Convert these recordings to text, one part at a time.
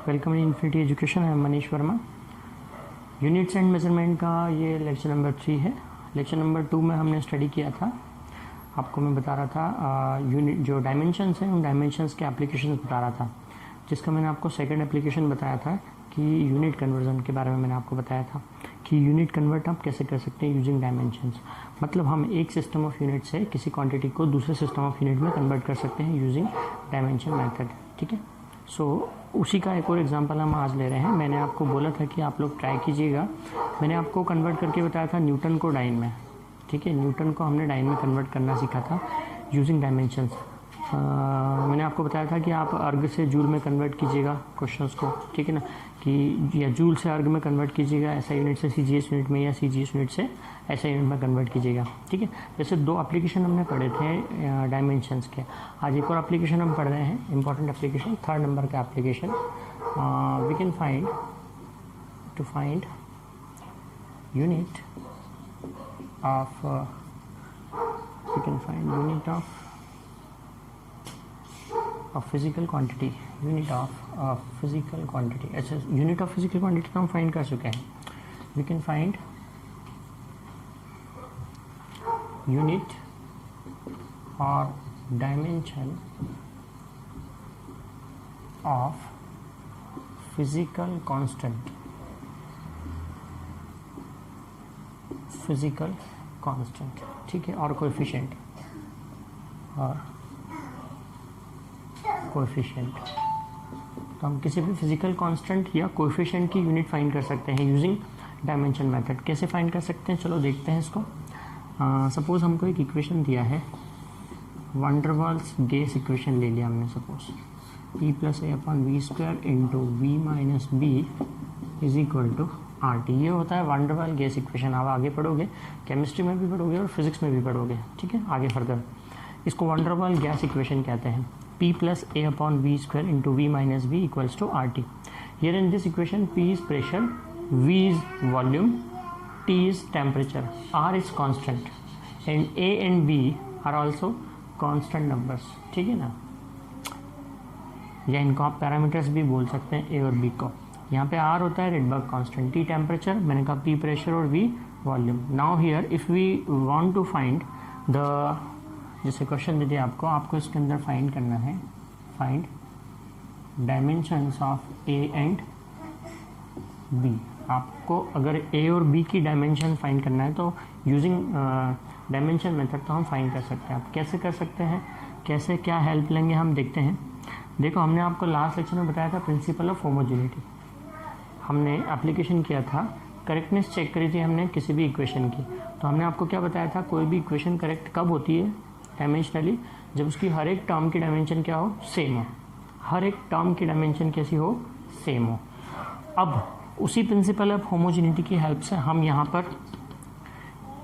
Welcome in infinity education. है Manish Verma. Units and measurement का ये लेक्चर नंबर 3 है। लेक्चर नंबर 2 में हमने स्टडी किया था, आपको मैं बता रहा था यूनिट जो डायमेंशंस हैं उन डायमेंशंस के एप्लीकेशन बता रहा था, जिसका मैंने आपको सेकंड एप्लीकेशन बताया था कि यूनिट कन्वर्जन के बारे में मैंने आपको बताया था कि यूनिट कन्वर्ट आप कैसे कर सकते हैं यूजिंग डायमेंशंस। मतलब हम एक सिस्टम ऑफ यूनिट से किसी क्वांटिटी को दूसरे सिस्टम ऑफ यूनिट में कन्वर्ट कर सकते हैं यूजिंग डायमेंशन मेथड। ठीक है, सो उसी का एक और एग्जांपल हम आज ले रहे हैं। मैंने आपको बोला था कि आप लोग ट्राई कीजिएगा। मैंने आपको कन्वर्ट करके बताया था न्यूटन को डाइन में। ठीक है, न्यूटन को हमने डाइन में कन्वर्ट करना सीखा था यूजिंग डायमेंशंस। मैंने आपको बताया था कि आप अर्ग से जूल में कन्वर्ट कीजिएगा क्वेश्चंस को, ठीक है ना, कि या जूल से अर्ग में कन्वर्ट कीजिएगा, ऐसा यूनिट से सीजीएस यूनिट में, या सीजीएस यूनिट से ऐसा यूनिट में कन्वर्ट कीजिएगा। ठीक है, जैसे 2 एप्लीकेशन हमने पढ़े थे डायमेंशंस के। आज एक और एप्लीकेशन हम पढ़ रहे हैं, इंपॉर्टेंट एप्लीकेशन, 3rd नंबर का application. We can find to find unit of we can find unit of physical quantity, unit of physical quantity. अच्छा, यूनिट ऑफ फिजिकल क्वांटिटी तो हम फाइंड कर चुके हैं। वी कैन फाइंड यूनिट और dimension of physical constant, physical constant, ठीक है, और कोएफिशिएंट और कोएफिशिएंट। तो हम किसी भी फिजिकल कांस्टेंट या कोएफिशिएंट की यूनिट फाइंड कर सकते हैं यूजिंग डायमेंशन मेथड। कैसे फाइंड कर सकते हैं, चलो देखते हैं इसको। सपोज हमको एक इक्वेशन दिया है, वंडर वाल्स गैस इक्वेशन ले लिया हमने। Suppose P + A/v² into V - B is equal to RT। ये होता है वंडर वाल गैस इक्वेशन। आप आगे पढ़ोगे, केमिस्ट्री में भी पढ़ोगे और फिजिक्स में भी पढ़ोगे। ठीक है, आगे फर्दर इसको वंडर वाल गैस इक्वेशन कहते हैं। P + A/v² into V - B equals to RT. Here in this equation, P is pressure, V is volume, T is temperature, R is constant, and A and B are also constant numbers. ठीक है ना, या इनको आप parameters भी बोल सकते हैं, A और B को। यहाँ पे R होता है रेडबर्ग कांस्टेंट, T टेम्परेचर, मैंने कहा P प्रेशर और V volume. Now here if we want to find the, जैसे क्वेश्चन दे दिया आपको इसके अंदर फाइंड करना है, find dimensions of A and B. आपको अगर ए और बी की डायमेंशन फाइंड करना है तो यूजिंग डायमेंशन मेथड तो हम फाइंड कर सकते हैं। आप कैसे कर सकते हैं, कैसे क्या हेल्प लेंगे हम देखते हैं। देखो, हमने आपको लास्ट लेक्चर में बताया था प्रिंसिपल ऑफ होमोजेनिटी। हमने एप्लीकेशन किया था, करेक्टनेस चेक करी थी हमने किसी भी इक्वेशन की। तो हमने आपको क्या बताया था, कोई भी इक्वेशन करेक्ट कब होती है डायमेंशनली, जब उसकी हर एक टर्म की डायमेंशन क्या हो, सेम हो। हर एक टर्म की डायमेंशन कैसी हो, सेम हो। अब उसी प्रिंसिपल ऑफ होमोजेनिटी की हेल्प से हम यहाँ पर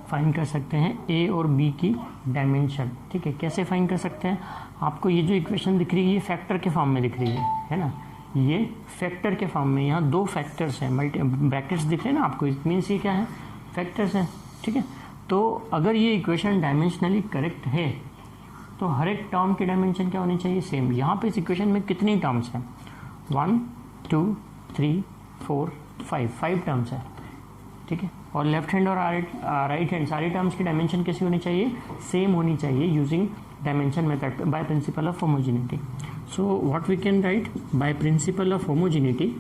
फाइंड कर सकते हैं ए और बी की डायमेंशन। ठीक है, कैसे फाइंड कर सकते हैं, आपको ये जो इक्वेशन दिख रही है ये फैक्टर के फॉर्म में दिख रही है ना, ये फैक्टर के फॉर्म में। यहाँ 2 फैक्टर्स हैं, मल्टी ब्रैकेट्स दिख रहे हैं ना आपको, इट मीन्स ये क्या है, फैक्टर्स हैं। ठीक है, तो अगर ये इक्वेशन डायमेंशनली करेक्ट है तो हर एक टर्म की डायमेंशन क्या होनी चाहिए, सेम। यहाँ पे इस इक्वेशन में कितनी टर्म्स हैं, 1 2 3 4 5 टर्म्स है। ठीक है, और लेफ्ट हैंड और राइट हैंड सारी टर्म्स की डायमेंशन कैसी होनी चाहिए, सेम होनी चाहिए using dimension method by principle of homogeneity. So what we can write, by principle of homogeneity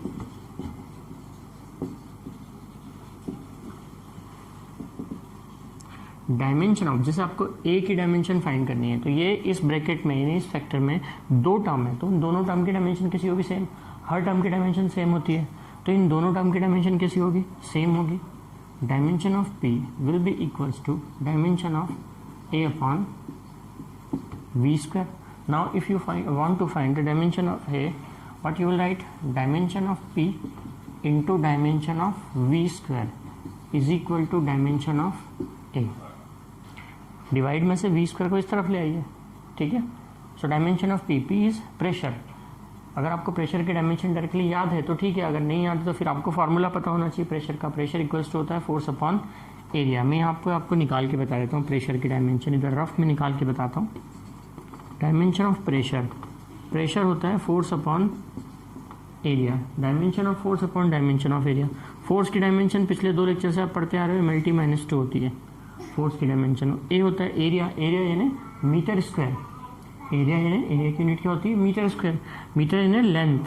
dimension of, जैसे आपको ए की डायमेंशन फाइंड करनी है तो ये इस ब्रैकेट में यानी इस फैक्टर में 2 टर्म है, तो उन दोनों टर्म की डायमेंशन कैसी होगी, सेम। हर टर्म की डायमेंशन सेम होती है, तो इन दोनों टर्म की डायमेंशन कैसी होगी, सेम होगी। Dimension of P will be equals to dimension of A/v²। Now if you want to find the dimension of A, what you will write, dimension of P into dimension of V² is equal to dimension of A। Divide में से V² को इस तरफ ले आइए। ठीक है, so dimension of P is pressure. अगर आपको प्रेशर की डायमेंशन डायरेक्टली याद है तो ठीक है, अगर नहीं याद है तो फिर आपको फार्मूला पता होना चाहिए प्रेशर का। प्रेशर इक्वल्स टू होता है फोर्स अपॉन एरिया। मैं आपको निकाल के बता देता हूँ प्रेशर की डायमेंशन, इधर रफ में निकाल के बताता हूँ। डायमेंशन ऑफ प्रेशर, प्रेशर होता है force upon area, dimension of force upon dimension of area. Force की डायमेंशन पिछले 2 लेक्चर से आप पढ़ते आ रहे हो, MLT माइनस 2 होती है फोर्स की डायमेंशन। ए होता है एरिया, एरिया यानी मीटर स्क्वायर, एरिया यानी एरिया की यूनिट क्या होती है मीटर स्क्वायर, मीटर यानी लेंथ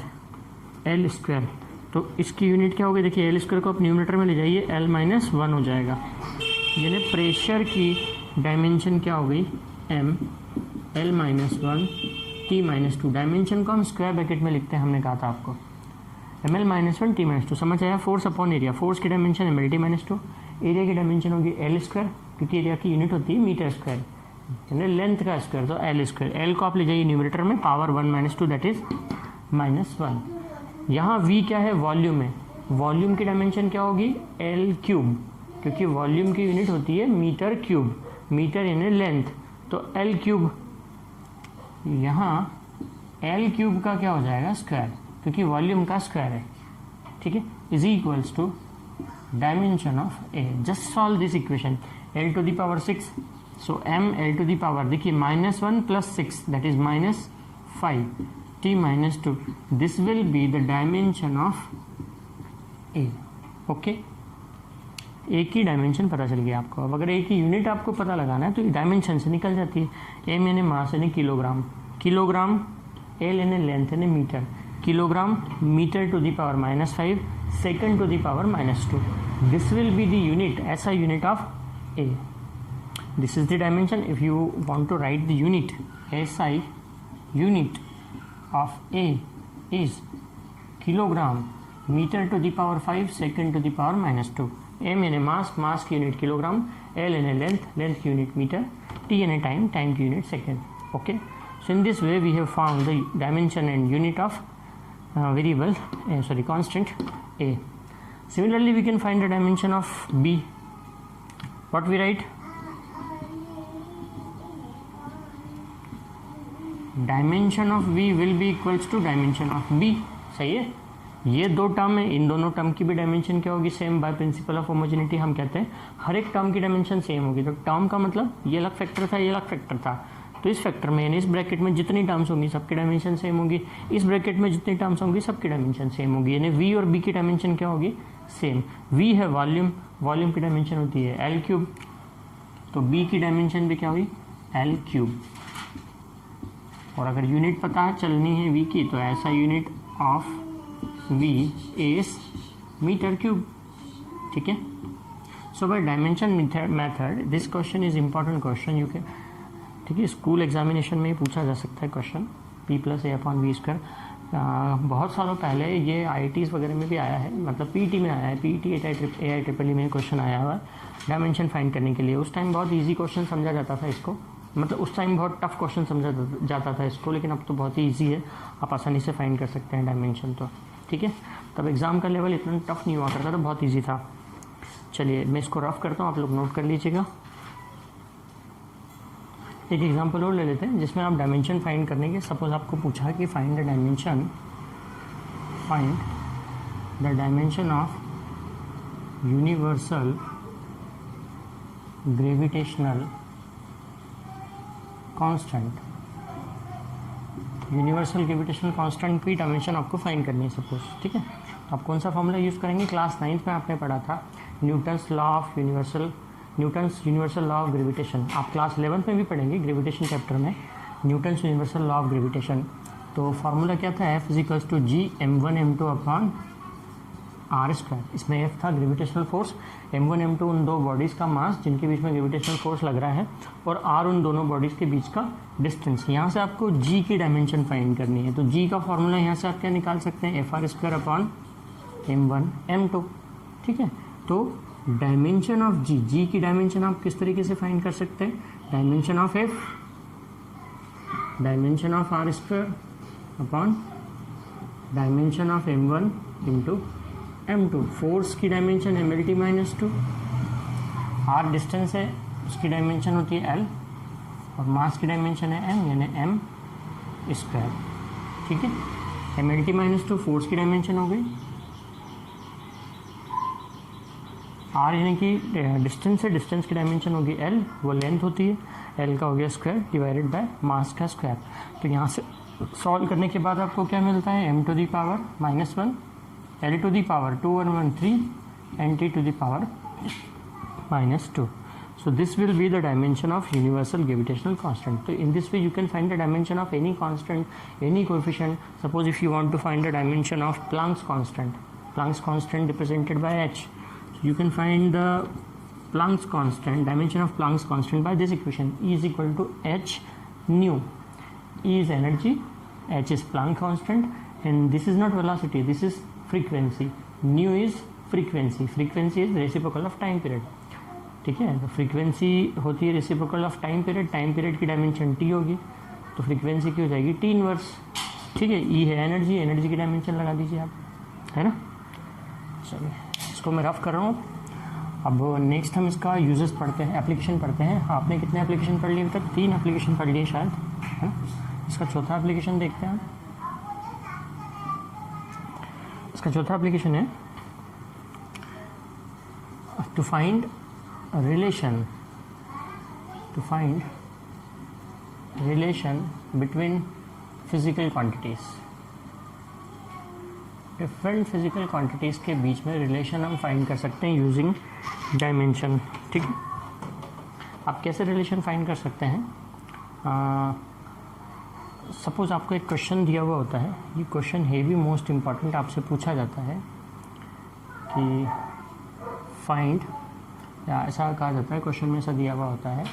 एल स्क्वायर। तो इसकी यूनिट क्या होगी, देखिए एल स्क्वायर को आप न्यूमरेटर में ले जाइए, एल माइनस 1 हो जाएगा, यानी प्रेशर की डायमेंशन क्या हो गई M, L minus 1 T minus 2। Dimension को हम स्क्वायर ब्रैकेट में लिखते हैं, हमने कहा था आपको, M L minus 1 T minus 2, समझ आया। फोर्स अपॉन एरिया, फोर्स की dimension M L T minus 2, area की डायमेंशन होगी एल स्क्वायर, क्योंकि एरिया की यूनिट होती है मीटर स्क्वायर, यानी लेंथ का स्क्वायर, तो एल स्क्वायर। एल को आप ले जाइए न्यूमरेटर में, power 1 minus 2 that is minus 1। यहाँ वी क्या है, वॉल्यूम है, वॉल्यूम की डायमेंशन क्या होगी एल क्यूब, क्योंकि वॉल्यूम की यूनिट होती है मीटर क्यूब, मीटर यानी लेंथ, तो एल क्यूब, यहाँ एल क्यूब का क्या हो जाएगा स्क्वायर, क्योंकि वॉल्यूम का स्क्वायर है, ठीक है, is equals to dimension of A. Just solve this equation, L to the power 6, so M L to the power, देखिए -1 + 6 that is -5 t minus 2, this will be the dimension of a। Okay, A की dimension पता चल गया आपको। अब अगर ए की unit आपको पता लगाना है तो डायमेंशन से निकल जाती है। एम यानी मास यानी किलोग्राम, किलोग्राम, एल यानी लेंथ यानी metre, kilogram metre to the power -5 second to the power -2। This will be the unit, SI unit of A. This is the dimension. If you want to write the unit, SI यूनिट of A is kilogram meter to the power 5 second to the power -2। M यानी mass, mass की unit kilogram, L यानी length, length की unit metre, T यानी time, time की unit second. Okay, so in this way we have found the dimension and unit of variable constant A। Similarly we can find the dimension of B। What we write? Dimension of v will be equals to dimension of b। सही है, ये 2 term है, इन दोनों term की भी dimension क्या होगी same, by principle of homogeneity हम कहते हैं हर एक टर्म की डायमेंशन सेम होगी। तो टर्म का मतलब ये अलग फैक्टर था, ये अलग फैक्टर था, तो इस फैक्टर में यानी इस ब्रैकेट में जितनी टर्म्स होंगी सबकी डायमेंशन सेम होगी, इस ब्रैकेट में जितनी टर्म्स होंगी सबकी डायमेंशन सेम होगी, यानी v और b की डायमेंशन क्या होगी सेम। v है वॉल्यूम, वॉल्यूम की डायमेंशन होती है एल क्यूब, तो b की डायमेंशन भी क्या हुई एल क्यूब। और अगर यूनिट पता चलनी है v की, तो SI unit of v is metre cube, ठीक है। So by dimension method this question is important question, you can, ठीक है, स्कूल एग्जामिनेशन में ही पूछा जा सकता है क्वेश्चन, P+A/V²। बहुत सालों पहले ये IITs वगैरह में भी आया है, मतलब PET में आया है, PET AIEEE में क्वेश्चन आया हुआ है डायमेंशन फाइंड करने के लिए। उस टाइम बहुत ईजी क्वेश्चन समझा जाता था इसको, मतलब उस टाइम बहुत टफ क्वेश्चन समझा जाता था इसको, लेकिन अब तो बहुत ही ईजी है, आप आसानी से फाइंड कर सकते हैं डायमेंशन, तो ठीक है। तब एग्ज़ाम का लेवल इतना टफ नहीं हुआ करता था, बहुत ईजी था। चलिए मैं इसको रफ करता हूँ, आप लोग नोट कर लीजिएगा। एक एग्जांपल और ले लेते हैं जिसमें आप डायमेंशन फाइंड करने के, सपोज आपको पूछा कि find the dimension of universal gravitational constant, universal gravitational constant की डायमेंशन आपको फाइंड करनी है सपोज, ठीक है। आप कौन सा फॉर्मूला यूज़ करेंगे, क्लास 9th में आपने पढ़ा था Newton's universal law of gravitation. आप क्लास 11th में भी पढ़ेंगे ग्रेविटेशन चैप्टर में Newton's universal law of gravitation. तो फार्मूला क्या था, F = G m1m2/r²। इसमें F था ग्रेविटेशनल फोर्स, m1 m2 उन दो बॉडीज़ का मास जिनके बीच में ग्रेविटेशनल फोर्स लग रहा है, और r उन दोनों बॉडीज़ के बीच का डिस्टेंस। यहाँ से आपको g की डायमेंशन फाइंड करनी है, तो g का फार्मूला यहाँ से आप क्या निकाल सकते हैं, Fr²/m1m2, ठीक है। तो डायमेंशन ऑफ g की डायमेंशन आप किस तरीके से फाइंड कर सकते हैं, dimension of F, dimension of r² dimension of m1 × m2। Force की डायमेंशन mLT-2, r डिस्टेंस है उसकी डायमेंशन होती है l, और मास की डायमेंशन है m यानी m², ठीक है। mLT-2 फोर्स की डायमेंशन हो गई, r यानी कि डिस्टेंस है, डिस्टेंस की डायमेंशन होगी l, वो लेंथ होती है, l का हो गया स्क्वायर डिवाइडेड बाय मास का स्क्वायर। तो यहाँ से सॉल्व करने के बाद आपको क्या मिलता है, m to the power -1, l to the power 2 1 1 3 and t to the power -2. So this will be the dimension of universal gravitational constant. So in this way you can find the dimension of any constant, any coefficient. Suppose if you want to find the dimension of Planck's constant represented by h, so you can find the Planck's constant, dimension of Planck's constant by this equation: E is equal to h nu. E is energy, h is Planck constant, and this is not velocity, this is frequency. Nu is frequency is reciprocal of time period. ठीक है, तो frequency होती है reciprocal of time period की dimension T होगी, तो frequency की हो जाएगी टी इनवर्स. ठीक है, ई है एनर्जी की डायमेंशन लगा दीजिए आप, है ना. चलिए इसको मैं रफ कर रहा हूँ. अब नेक्स्ट हम इसका यूजेस पढ़ते हैं, एप्लीकेशन पढ़ते हैं. आपने कितने एप्लीकेशन पढ़ लिए अभी तक? 3 एप्लीकेशन पढ़ लिए शायद, है ना. इसका चौथा एप्लीकेशन देखते हैं. इसका चौथा एप्लीकेशन है to find relation between physical quantities. Different physical quantities के बीच में रिलेशन हम फाइंड कर सकते हैं यूजिंग डायमेंशन. ठीक है, आप कैसे रिलेशन फाइंड कर सकते हैं? सपोज आपको एक क्वेश्चन दिया हुआ होता है. ये क्वेश्चन है भी मोस्ट इम्पॉर्टेंट. आपसे पूछा जाता है कि फाइंड, या ऐसा कहा जाता है, क्वेश्चन में ऐसा दिया हुआ होता है,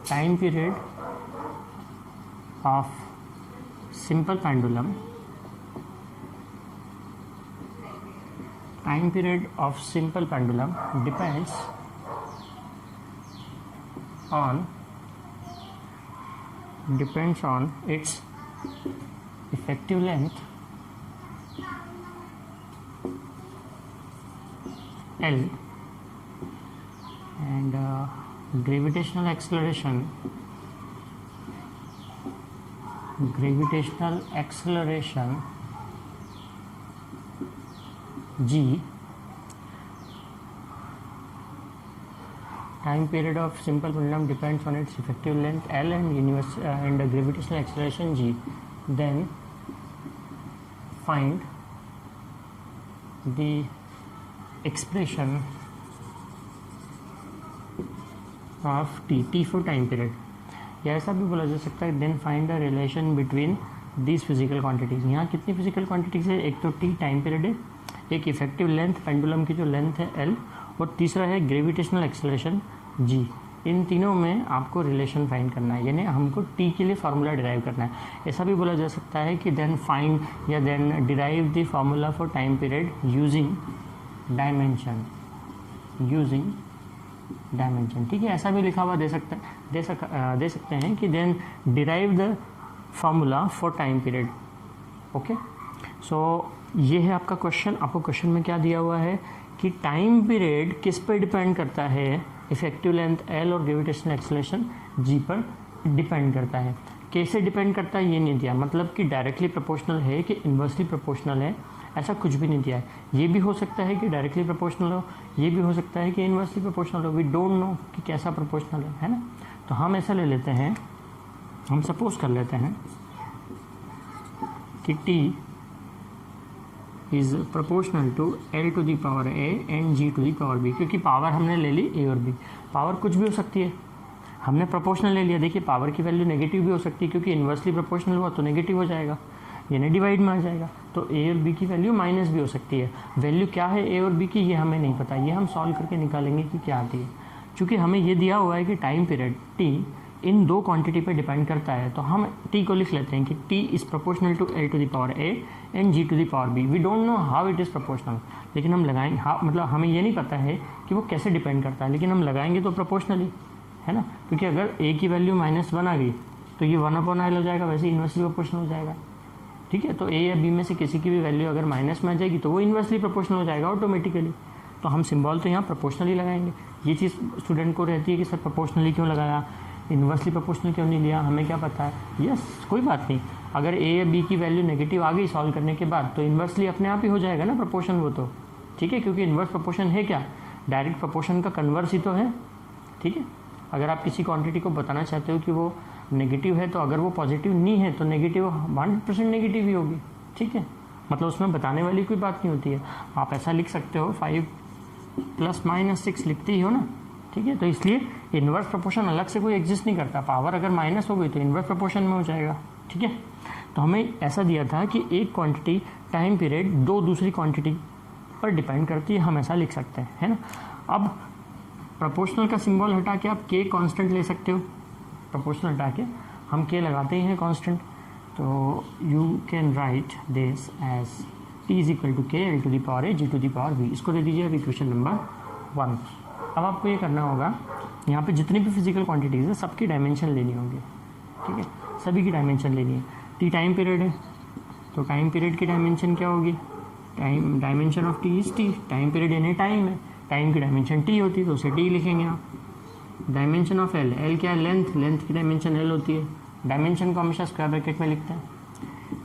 time period of simple pendulum, depends on it's effective length L and gravitational acceleration G. Time period of simple pendulum depends on its effective length L and gravitational acceleration G. Then find the expression of T for time period. या ऐसा भी बोला जा सकता है, then find the relation between these physical quantities. यहाँ कितनी physical quantities है? एक तो टी टाइम पीरियड है, एक इफेक्टिव लेंथ पेंडुलम की जो लेंथ है एल, और तीसरा है ग्रेविटेशनल एक्सेलरेशन जी. इन तीनों में आपको रिलेशन फाइंड करना है, यानी हमको टी के लिए फार्मूला डिराइव करना है. ऐसा भी बोला जा सकता है कि देन फाइंड या then derive the formula for time period using dimension. ठीक है, ऐसा भी लिखा हुआ दे सकते हैं कि then derive the formula for time period. Okay, so ये है आपका क्वेश्चन. आपको क्वेश्चन में क्या दिया हुआ है कि टाइम पीरियड किस पर डिपेंड करता है? इफेक्टिव लेंथ एल और ग्रेविटेशनल एक्सेलरेशन जी पर डिपेंड करता है. कैसे डिपेंड करता है ये नहीं दिया, मतलब कि डायरेक्टली प्रोपोर्शनल है कि इन्वर्सली प्रोपोर्शनल है, ऐसा कुछ भी नहीं दिया है. ये भी हो सकता है कि डायरेक्टली प्रोपोर्शनल हो, ये भी हो सकता है कि इन्वर्सली प्रोपोर्शनल हो. वी डोंट नो कि कैसा प्रोपोर्शनल है ना. तो हम ऐसा ले लेते हैं, हम सपोज कर लेते हैं कि t is proportional to l to the power a and g to the power b. क्योंकि पावर हमने ले ली a और b. पावर कुछ भी हो सकती है, हमने प्रोपोर्शनल ले लिया. देखिए पावर की वैल्यू नेगेटिव भी हो सकती है, क्योंकि इन्वर्सली प्रोपोर्शनल हुआ तो नेगेटिव हो जाएगा, यानी डिवाइड में आ जाएगा. तो ए और बी की वैल्यू माइनस भी हो सकती है. वैल्यू क्या है ए और बी की, ये हमें नहीं पता, ये हम सॉल्व करके निकालेंगे कि क्या आती है. चूँकि हमें ये दिया हुआ है कि टाइम पीरियड टी इन दो क्वांटिटी पे डिपेंड करता है, तो हम टी को लिख लेते हैं कि T is proportional to L to the power A and G to the power B. We don't know how it is proportional, लेकिन हम लगाएंगे, हाँ मतलब हमें ये नहीं पता है कि वो कैसे डिपेंड करता है, लेकिन हम लगाएंगे तो प्रोपोर्शनली, है ना. क्योंकि अगर ए की वैल्यू -1 आ गई तो ये 1/l हो जाएगा, वैसे इन्वर्सली प्रोपोर्शनल हो जाएगा. ठीक है, तो ए या बी में से किसी की भी वैल्यू अगर माइनस में आ जाएगी तो वो इन्वर्सली प्रोपोर्शनल हो जाएगा ऑटोमेटिकली. तो हम सिंबल तो यहाँ प्रोपोर्शनली लगाएंगे. ये चीज़ स्टूडेंट को रहती है कि सर प्रोपोर्शनली क्यों लगाया, इन्वर्सली प्रोपोर्शनल क्यों नहीं लिया, हमें क्या पता है. यस, कोई बात नहीं. अगर ए या बी की वैल्यू नेगेटिव आ गई सॉल्व करने के बाद, तो इन्वर्सली अपने आप ही हो जाएगा ना प्रोपोर्शन वो तो. ठीक है, क्योंकि इन्वर्स प्रोपोर्शन है क्या, डायरेक्ट प्रोपोर्शन का कन्वर्स ही तो है. ठीक है, अगर आप किसी क्वांटिटी को बताना चाहते हो कि वो नेगेटिव है तो अगर वो पॉजिटिव नहीं है तो नेगेटिव 100% नेगेटिव ही होगी, ठीक है, मतलब उसमें बताने वाली कोई बात नहीं होती है। आप ऐसा लिख सकते हो 5 ± 6 लिखते ही हो ना, ठीक है, तो इसलिए इन्वर्स प्रोपोर्शन अलग से कोई एग्जिस्ट नहीं करता, पावर अगर माइनस हो गई तो इन्वर्स प्रोपोर्शन में हो जाएगा, ठीक है। तो हमें ऐसा दिया था कि एक क्वांटिटी टाइम पीरियड दो दूसरी क्वांटिटी पर डिपेंड करती है, हम ऐसा लिख सकते हैं, है ना। अब प्रोपोर्शनल का सिंबल हटा के आप के कांस्टेंट ले सकते हो, प्रोपोर्शनल हटा के हम के लगाते ही हैं कांस्टेंट, तो you can write this as t is equal to K L to the power A G to the power B, इसको दे दीजिए अब इक्वेशन नंबर 1। अब आपको ये करना होगा, यहाँ पे जितनी भी फिजिकल क्वांटिटीज़ है सबकी डायमेंशन लेनी होगी, ठीक है, सभी की डायमेंशन लेनी है। टी टाइम पीरियड है तो टाइम पीरियड की डायमेंशन क्या होगी, time dimension of T is T, time period यानी टाइम है, टाइम की डायमेंशन टी होती है तो उसे टी लिखेंगे आप। डायमेंशन ऑफ एल, एल क्या है, लेंथ, लेंथ की डायमेंशन एल होती है, डायमेंशन को हमेशा स्क्वायर ब्रैकेट में लिखते हैं।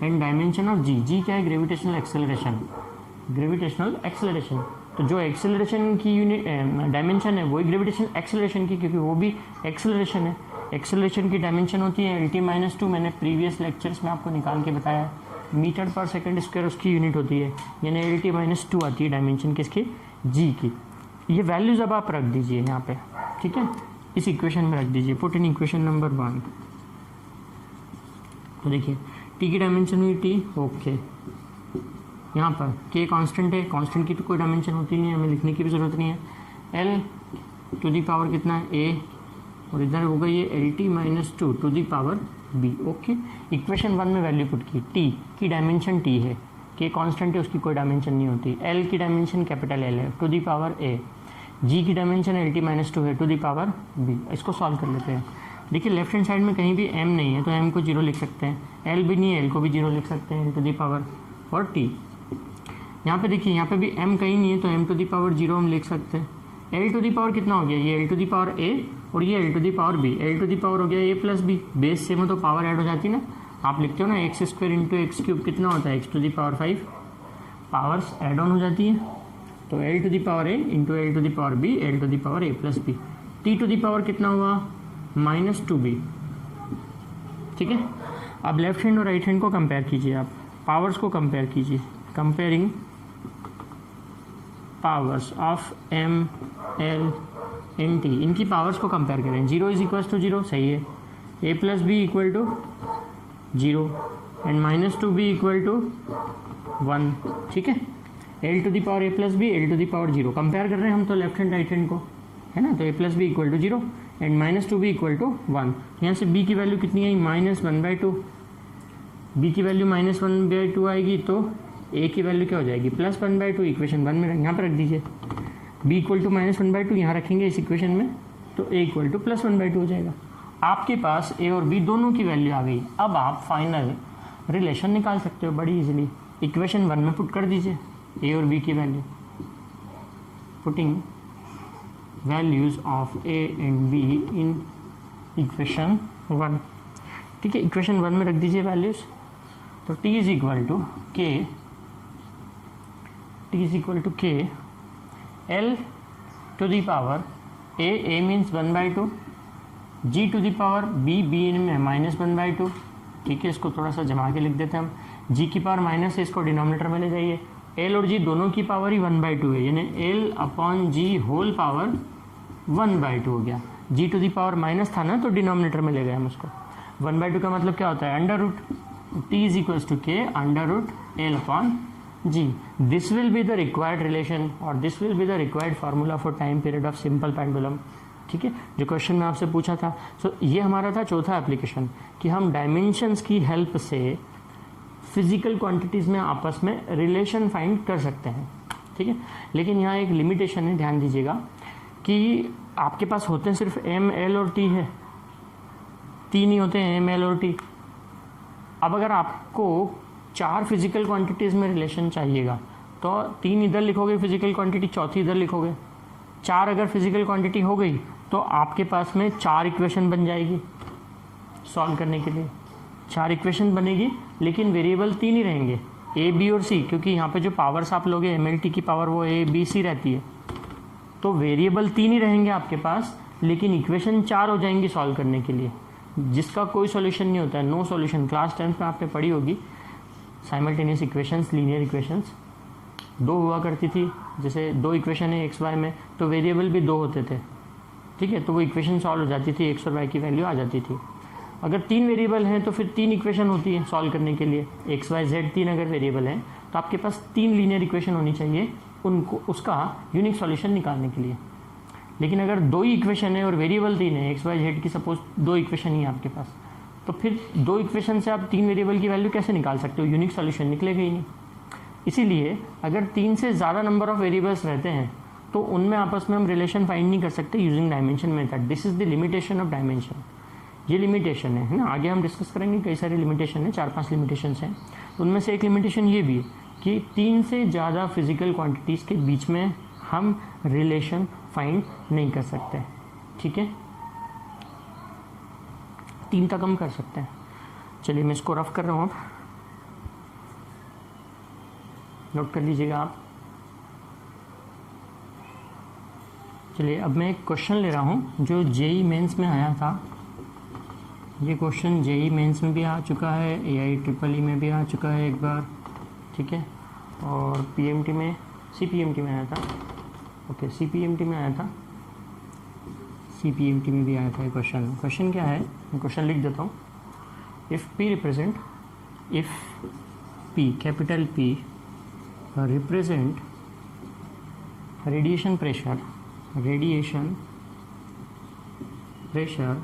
एंड डायमेंशन ऑफ जी, जी क्या है, ग्रेविटेशनल एक्सेलरेशन, ग्रेविटेशनल एक्सेलरेशन, तो जो एक्सेलरेशन की यूनिट डायमेंशन है वही ग्रेविटेशनल एक्सेलरेशन की, क्योंकि वो भी एक्सेलरेशन है। एक्सेलरेशन की डायमेंशन होती है LT-2, मैंने प्रीवियस लेक्चर्स में आपको निकाल के बताया, मीटर पर सेकंड स्क्वायर उसकी यूनिट होती है, यानी LT-2 आती है डायमेंशन किसकी, जी की। ये वैल्यूज़ अब आप रख दीजिए यहाँ पे, ठीक है, इस इक्वेशन में रख दीजिए, पुट इन इक्वेशन नंबर 1। तो देखिए टी की डायमेंशन हुई टी, ओके, यहाँ पर के कांस्टेंट है, कांस्टेंट की तो कोई डायमेंशन होती नहीं है, हमें लिखने की भी ज़रूरत नहीं है। एल टू दी पावर कितना है, ए, और इधर होगा ये LT-2 to the power B, okay. Equation 1 में वैल्यू पुट की, टी की डायमेंशन टी है, के कांस्टेंट है उसकी कोई डायमेंशन नहीं होती, एल की डायमेंशन कैपिटल एल है टू दी पावर ए, जी की डायमेंशन LT-2 है टू दी पावर बी। इसको सॉल्व कर लेते हैं। देखिए लेफ्ट हैंड साइड में कहीं भी m नहीं है तो m को 0 लिख सकते हैं, l भी नहीं है l को भी 0 लिख सकते हैं, टू दी पावर और t। यहाँ पे देखिए यहाँ पे भी m कहीं नहीं है तो m टू दी पावर 0 हम लिख सकते हैं। l टू दी पावर कितना हो गया, ये l to the power a और ये l to the power b, l to the power हो गया a plus b, base same हो तो पावर ऐड हो जाती है ना, आप लिखते हो ना x² इंटू एक्स क्यूब कितना होता है x to the power 5, powers add on हो जाती है, तो l to the power a into l to the power b, l to the power a plus b, t to the power कितना हुआ -2b, ठीक है। अब लेफ्ट हैंड और राइट हैंड को कंपेयर कीजिए, आप पावर्स को कंपेयर कीजिए, comparing powers of m l n t, इनकी पावर्स को कंपेयर करें। 0 इज इक्वल टू 0 सही है, a plus B equal to 0 and -2b equal to 1, ठीक है। l to the power a plus B, l to the power 0 compare कर रहे हैं हम तो लेफ्ट हैंड राइट हैंड को, है ना, तो a plus B equal to 0 and -2b equal to 1। यहाँ से b की वैल्यू कितनी आई, -1/2, b की वैल्यू -1/2 आएगी तो a की वैल्यू क्या हो जाएगी, +1/2, इक्वेशन 1 में यहाँ पर रख दीजिए, b इक्वल टू -1/2 यहाँ रखेंगे इस इक्वेशन में तो a इक्वल टू +1/2 हो जाएगा। आपके पास a और b दोनों की वैल्यू आ गई। अब आप फाइनल रिलेशन निकाल सकते हो बड़ी इजीली, इक्वेशन 1 में पुट कर दीजिए a और b की value, putting values of a and b in equation 1, ठीक है। इक्वेशन 1 में रख दीजिए वैल्यूज, तो t is equal to k l to the power a means 1/2, g to the power b में -1/2, ठीक है। इसको थोड़ा सा जमा के लिख देते हैं हम, g की पावर माइनस है, इसको डिनोमिनेटर में ले जाइए, l और g दोनों की पावर ही 1/2 है, यानी l/g होल पावर 1/2 हो गया। g to the power minus था ना तो डिनोमिनेटर में ले गए हम उसको, 1/2 का मतलब क्या होता है, under root, t is equals to k under root l/g। This will be the required relation और this will be the required formula for time period of simple pendulum, ठीक है, जो क्वेश्चन में आपसे पूछा था। सो ये हमारा था चौथा एप्लीकेशन कि हम डायमेंशंस की हेल्प से फिजिकल क्वांटिटीज़ में आपस में रिलेशन फाइंड कर सकते हैं, ठीक है। लेकिन यहाँ एक लिमिटेशन है, ध्यान दीजिएगा कि आपके पास होते हैं सिर्फ m l और t है, t नहीं होते हैं m l और t। अब अगर आपको 4 फिजिकल क्वांटिटीज़ में रिलेशन चाहिएगा तो 3 इधर लिखोगे फिजिकल क्वांटिटी, चौथी इधर लिखोगे, 4 अगर फिजिकल क्वांटिटी हो गई तो आपके पास में 4 इक्वेशन बन जाएगी सॉल्व करने के लिए, 4 इक्वेशन बनेगी, लेकिन वेरिएबल 3 ही रहेंगे, a b और c, क्योंकि यहाँ पे जो पावर्स आप लोगे MLT की पावर वो a b c रहती है, तो वेरिएबल 3 ही रहेंगे आपके पास, लेकिन इक्वेशन 4 हो जाएंगी सॉल्व करने के लिए। जिसका कोई सॉल्यूशन नहीं होता है, नो सॉल्यूशन। क्लास 10th में आपने पढ़ी होगी साइमल्टेनियस इक्वेशंस, लीनियर इक्वेशंस। दो हुआ करती थी, जैसे दो इक्वेशन है एक्स वाई में, तो वेरिएबल भी दो होते थे, ठीक है, तो वो इक्वेशन सॉल्व हो जाती थी, एक्स और वाई की वैल्यू आ जाती थी। अगर तीन वेरिएबल हैं तो फिर तीन इक्वेशन होती है सॉल्व करने के लिए, एक्स वाई जेड तीन अगर वेरिएबल हैं तो आपके पास तीन लीनियर इक्वेशन होनी चाहिए उनको, उसका यूनिक सॉल्यूशन निकालने के लिए। लेकिन अगर दो ही इक्वेशन है और वेरिएबल तीन है, एक्स वाई जेड की सपोज दो इक्वेशन ही है आपके पास, तो फिर दो इक्वेशन से आप तीन वेरिएबल की वैल्यू कैसे निकाल सकते हो, यूनिक सॉल्यूशन निकलेगा ही नहीं। इसीलिए अगर तीन से ज़्यादा नंबर ऑफ वेरिएबल्स रहते हैं तो उनमें आपस में हम रिलेशन फाइंड नहीं कर सकते using dimension method. This is the limitation of dimension. ये लिमिटेशन है ना, आगे हम डिस्कस करेंगे, कई सारे लिमिटेशन है, 4-5 लिमिटेशंस हैं। तो उनमें से एक लिमिटेशन ये भी है कि तीन से ज़्यादा फिजिकल क्वांटिटीज़ के बीच में हम रिलेशन फाइंड नहीं कर सकते, ठीक है, तीन तक हम कर सकते हैं। चलिए मैं इसको रफ कर रहा हूँ, अब नोट कर लीजिएगा आप। चलिए अब मैं एक क्वेश्चन ले रहा हूँ जो जेई मेंस में आया था। ये क्वेश्चन जेई मेंस में भी आ चुका है, एआई ट्रिपल ई में भी आ चुका है एक बार, ठीक है, और पीएमटी में, सीपीएमटी में आया था, ओके सीपीएमटी में आया था, सीपीएमटी में भी आया था ये क्वेश्चन। क्वेश्चन क्या है, मैं क्वेश्चन लिख देता हूँ। If P represent, if P capital P represent radiation pressure, radiation pressure,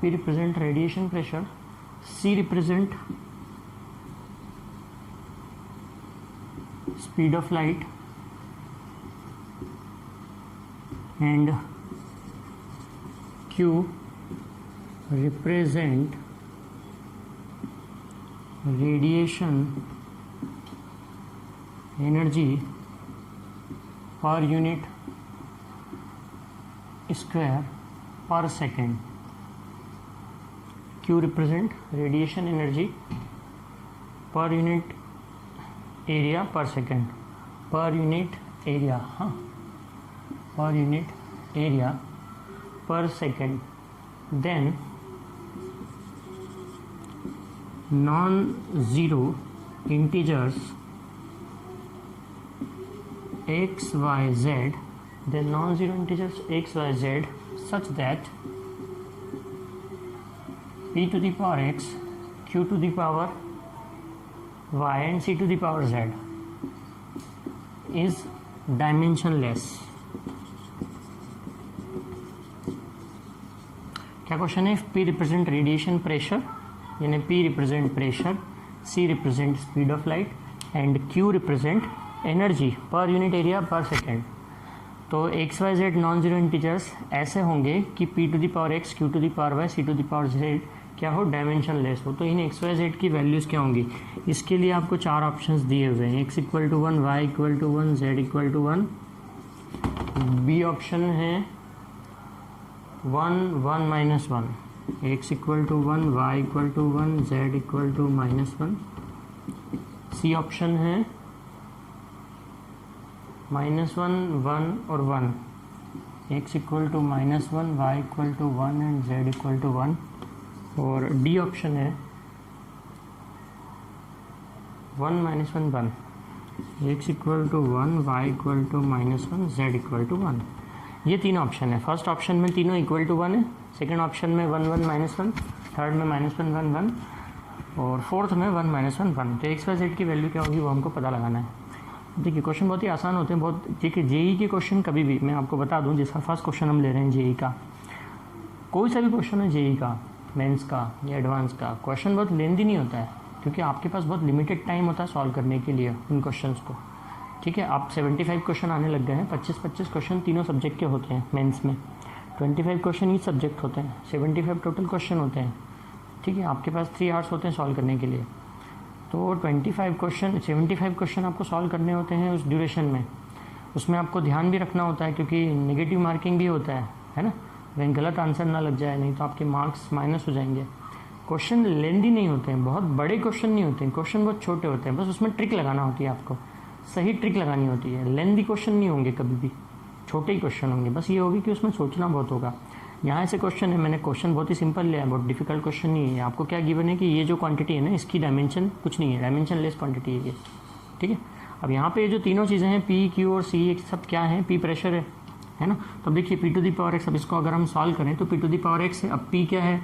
P represent radiation pressure, C represent speed of light, and Q represent radiation energy per unit square per second. Q represent radiation energy per unit area per second, per unit area, हाँ, per unit area per second. Then non-zero integers x, y, z, then non-zero integers x, y, z such that p to the power x, q to the power y and c to the power z is dimensionless. क्या question है, p represent radiation pressure, यानी p represent pressure, c represent speed of light and q represent energy per unit area per second. तो X Y Z non zero integers ऐसे होंगे कि p to the power x, q to the power y, c to the power z क्या हो, dimensionless हो। तो इन X Y Z की वैल्यूज़ क्या होंगी, इसके लिए आपको चार ऑप्शंस दिए हुए हैं, x equal to 1, y equal to 1, z equal to 1। B option है 1, 1 minus 1, x equal to 1, y equal to 1, z equal to -1। C option है -1, 1 और 1, x equal to -1, y equal to 1 and z equal to 1। और D option है 1 minus 1 1, x equal to 1, y equal to -1, z equal to 1। ये तीन option है। First option में तीनों equal to 1 है, सेकंड ऑप्शन में 1 1 -1, थर्ड में -1 1 1 और फोर्थ में 1 -1 1। तो एक्स वाई जेड की वैल्यू क्या होगी वो हमको पता लगाना है। देखिए क्वेश्चन बहुत ही आसान होते हैं, बहुत, देखिए जेई के क्वेश्चन कभी भी मैं आपको बता दूं, जिसका फर्स्ट क्वेश्चन हम ले रहे हैं जेई का, कोई सा भी क्वेश्चन है जेई का, मेंस का या एडवांस का, क्वेश्चन बहुत लेंथी नहीं होता है क्योंकि आपके पास बहुत लिमिटेड टाइम होता है सॉल्व करने के लिए उन क्वेश्चंस को, ठीक है। आप 75 क्वेश्चन आने लग गए हैं, 25-25 क्वेश्चन तीनों सब्जेक्ट के होते हैं मेंस में, 25 क्वेश्चन ईच सब्जेक्ट होते हैं, 75 टोटल क्वेश्चन होते हैं, ठीक है। आपके पास 3 आवर्स होते हैं सॉल्व करने के लिए, तो 75 क्वेश्चन आपको सॉल्व करने होते हैं उस ड्यूरेशन में। उसमें आपको ध्यान भी रखना होता है क्योंकि नेगेटिव मार्किंग भी होता है ना, कहीं गलत आंसर ना लग जाए, नहीं तो आपके मार्क्स माइनस हो जाएंगे। क्वेश्चन लेंदी नहीं होते हैं, बहुत बड़े क्वेश्चन नहीं होते हैं, क्वेश्चन बहुत छोटे होते हैं, बस उसमें ट्रिक लगाना होती है, आपको सही ट्रिक लगानी होती है। लेंदी क्वेश्चन नहीं होंगे कभी भी, छोटे ही क्वेश्चन होंगे, बस ये होगी कि उसमें सोचना बहुत होगा। यहाँ से क्वेश्चन है, मैंने क्वेश्चन बहुत ही सिंपल लिया है, बहुत डिफिकल्ट क्वेश्चन नहीं है। आपको क्या गिवन है कि ये जो क्वांटिटी है ना, इसकी डायमेंशन कुछ नहीं है, डायमेंशन लेस क्वांटिटी है ये, ठीक है। अब यहाँ पे ये जो तीनों चीज़ें हैं पी, क्यू और सी, सब क्या है, पी प्रेशर है ना। तो अब देखिए P to the power X, अब इसको अगर हम सॉल्व करें तो P to the power X है, अब पी क्या है,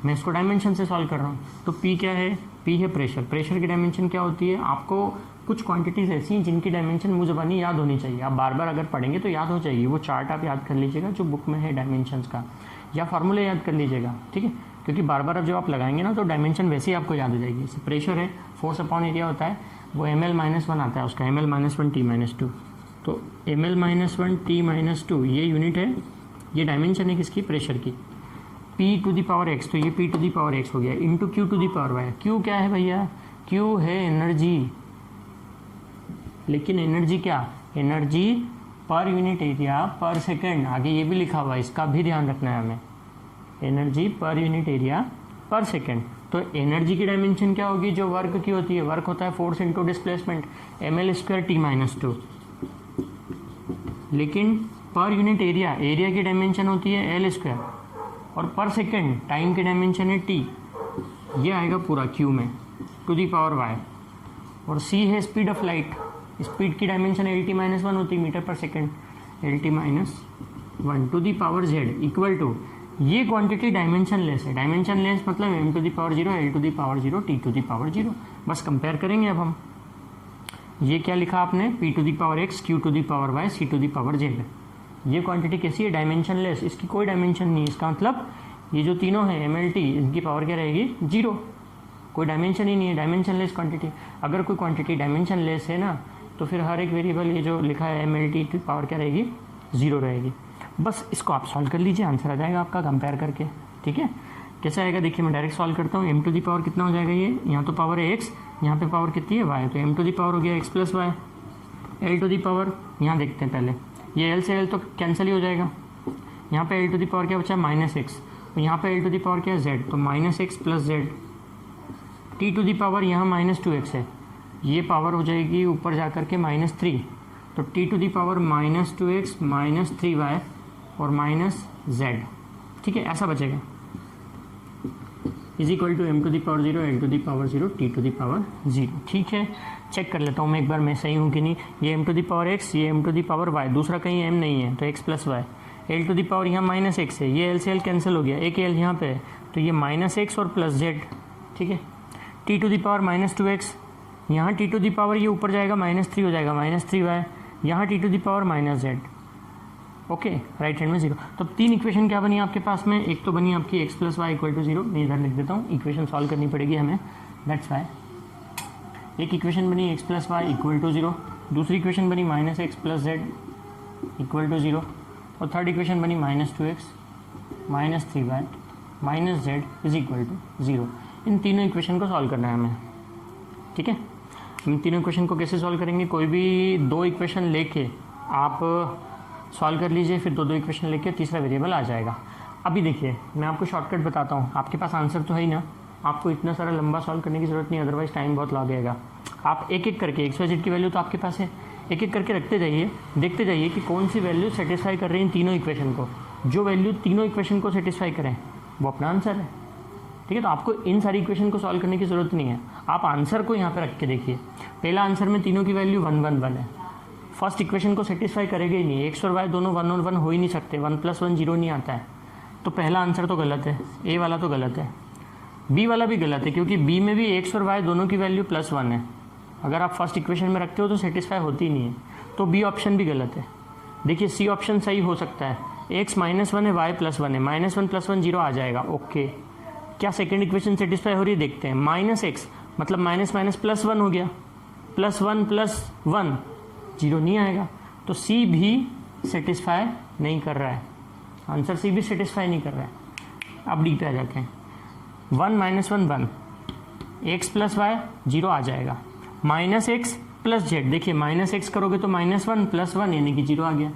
मैं इसको डायमेंशन से सॉल्व कर रहा हूँ। तो पी क्या है, पी है प्रेशर। प्रेशर की डायमेंशन क्या होती है, आपको कुछ क्वांटिटीज़ ऐसी हैं जिनकी डायमेंशन मुँह ज़बानी याद होनी चाहिए। आप बार बार अगर पढ़ेंगे तो याद हो जाएगी, वो चार्ट आप याद कर लीजिएगा जो बुक में है डायमेंशंस का, या फार्मूले याद कर लीजिएगा, ठीक है। क्योंकि बार बार अब जब आप लगाएंगे ना तो डायमेंशन वैसे ही आपको याद हो जाएगी। जैसे प्रेशर है, फोर्स अपॉन एरिया होता है, वो ml-1 आता है उसका, ml-1 T-2। तो ml-1 T-2 ये यूनिट है, ये डायमेंशन है किसकी, प्रेशर की। P to the power x, तो ये P to the power x हो गया, into Q to the power y। Q क्या है भैया, Q है एनर्जी, लेकिन एनर्जी क्या, energy per unit area per second, आगे ये भी लिखा हुआ है, इसका भी ध्यान रखना है हमें, energy per unit area per second. तो एनर्जी की डायमेंशन क्या होगी, जो वर्क की होती है, वर्क होता है force into displacement, ml² T-2। लेकिन पर यूनिट एरिया, एरिया की डायमेंशन होती है l², और पर सेकेंड टाइम की डायमेंशन है t, ये आएगा पूरा q में टू दी पावर y। और c है स्पीड ऑफ लाइट, स्पीड की डायमेंशन LT-1 होती है metre per second, LT-1 to the power z equal to, ये क्वांटिटी डायमेंशन लेस है। डायमेंशन लेस मतलब m to the power 0, l to the power 0, t to the power 0। बस compare करेंगे अब हम, ये क्या लिखा आपने, p to the power x, q to the power y, c to the power z। ये क्वांटिटी कैसी है, डायमेंशन लेस, इसकी कोई डायमेंशन नहीं। इसका मतलब ये जो तीनों है ml t, इनकी पावर क्या रहेगी, 0, कोई डायमेंशन ही नहीं है, डायमेंशन लेस क्वांटिटी। अगर कोई क्वांटिटी डायमेंशन लेस है ना, तो फिर हर एक वेरिएबल ये जो लिखा है ml t की पावर क्या रहेगी, 0 रहेगी। बस इसको आप सॉल्व कर लीजिए, आंसर आ जाएगा आपका कंपेयर करके, ठीक है। कैसे आएगा देखिए, मैं डायरेक्ट सॉल्व करता हूँ। m टू दी पावर कितना हो जाएगा, ये यहाँ तो पावर है x, यहाँ पे पावर कितनी है y, तो m टू दी पावर हो गया x plus Y. l to the power, यहाँ देखते हैं पहले, ये l से l तो कैंसिल ही हो जाएगा, यहाँ पे l टू दी पावर क्या बचा, -x, तो यहाँ पे l टू दी पावर क्या है, z, तो -x plus z। t to the power यहाँ -2x है, ये पावर हो जाएगी ऊपर जा कर के -3, तो t to the power -2x -3y और -z, ठीक है, ऐसा बचेगा, is equal to m to the power 0, l to the power 0, t to the power 0, ठीक है। चेक कर लेता हूँ मैं एक बार, मैं सही हूँ कि नहीं। ये m to the power x, ये m to the power y, दूसरा कहीं m नहीं है, तो x plus Y. l to the power यहाँ -x है, ये l से l कैंसिल हो गया, एक l यहाँ पे है, तो ये -x और प्लस z, ठीक है। t to the power -2x, यहाँ t टू दी पावर ये ऊपर जाएगा -3 हो जाएगा, -3y, यहाँ t to the power -z, okay, right hand में 0। तो अब 3 इक्वेशन क्या बनी आपके पास में, एक तो बनी आपकी x plus y equal to 0, मैं इधर लिख देता हूँ, इक्वेशन सॉल्व करनी पड़ेगी हमें, दैट्स वाई। एक इक्वेशन बनी x plus y equal to 0, दूसरी इक्वेशन बनी -x plus z equal to 0, और थर्ड इक्वेशन बनी -2x -3y -z is equal to 0। इन तीनों इक्वेशन को सॉल्व करना है हमें, ठीक है। इन तीनों इक्वेशन को कैसे सॉल्व करेंगे, कोई भी 2 इक्वेशन लेके आप सॉल्व कर लीजिए, फिर 2 इक्वेशन लेके तीसरा वेरिएबल आ जाएगा। अभी देखिए मैं आपको शॉर्टकट बताता हूँ, आपके पास आंसर तो है ही ना, आपको इतना सारा लंबा सॉल्व करने की ज़रूरत नहीं, अदरवाइज टाइम बहुत लगेगा। आप एक एक करके x y z की वैल्यू तो आपके पास है, एक एक करके रखते जाइए, देखते जाइए कि कौन सी वैल्यू सेटिस्फाई कर रही है तीनों इक्वेशन को। जो वैल्यू तीनों इक्वेशन को सेटिस्फाई करें वो अपना आंसर है, ठीक है। तो आपको इन सारी इक्वेशन को सॉल्व करने की ज़रूरत नहीं है, आप आंसर को यहाँ पे रख के देखिए। पहला आंसर में तीनों की वैल्यू 1 1 1 है, फर्स्ट इक्वेशन को सेटिस्फाई करेगा ही नहीं, x और y दोनों 1 और 1 हो ही नहीं सकते, 1 + 1 0 नहीं आता है, तो पहला आंसर तो गलत है, a वाला तो गलत है, b वाला भी गलत है, क्योंकि b में भी x और y दोनों की वैल्यू +1 है, अगर आप फर्स्ट इक्वेशन में रखते हो तो सेटिस्फाई होती ही नहीं है, तो b ऑप्शन भी गलत है। देखिए c ऑप्शन सही हो सकता है, x -1 है, y +1 है, -1 + 1 0 आ जाएगा, ओके। क्या सेकेंड इक्वेशन सेटिस्फाई हो रही है, देखते हैं, -x मतलब माइनस प्लस 1 हो गया, +1 + 1 0 नहीं आएगा, तो C भी सेटिस्फाई नहीं कर रहा है, आंसर C भी सेटिस्फाई नहीं कर रहा है। अब डी पे आ जाते हैं, 1 - 1 1, x + y 0 आ जाएगा, -x + z, देखिए -x करोगे तो -1 + 1 यानी कि 0 आ गया।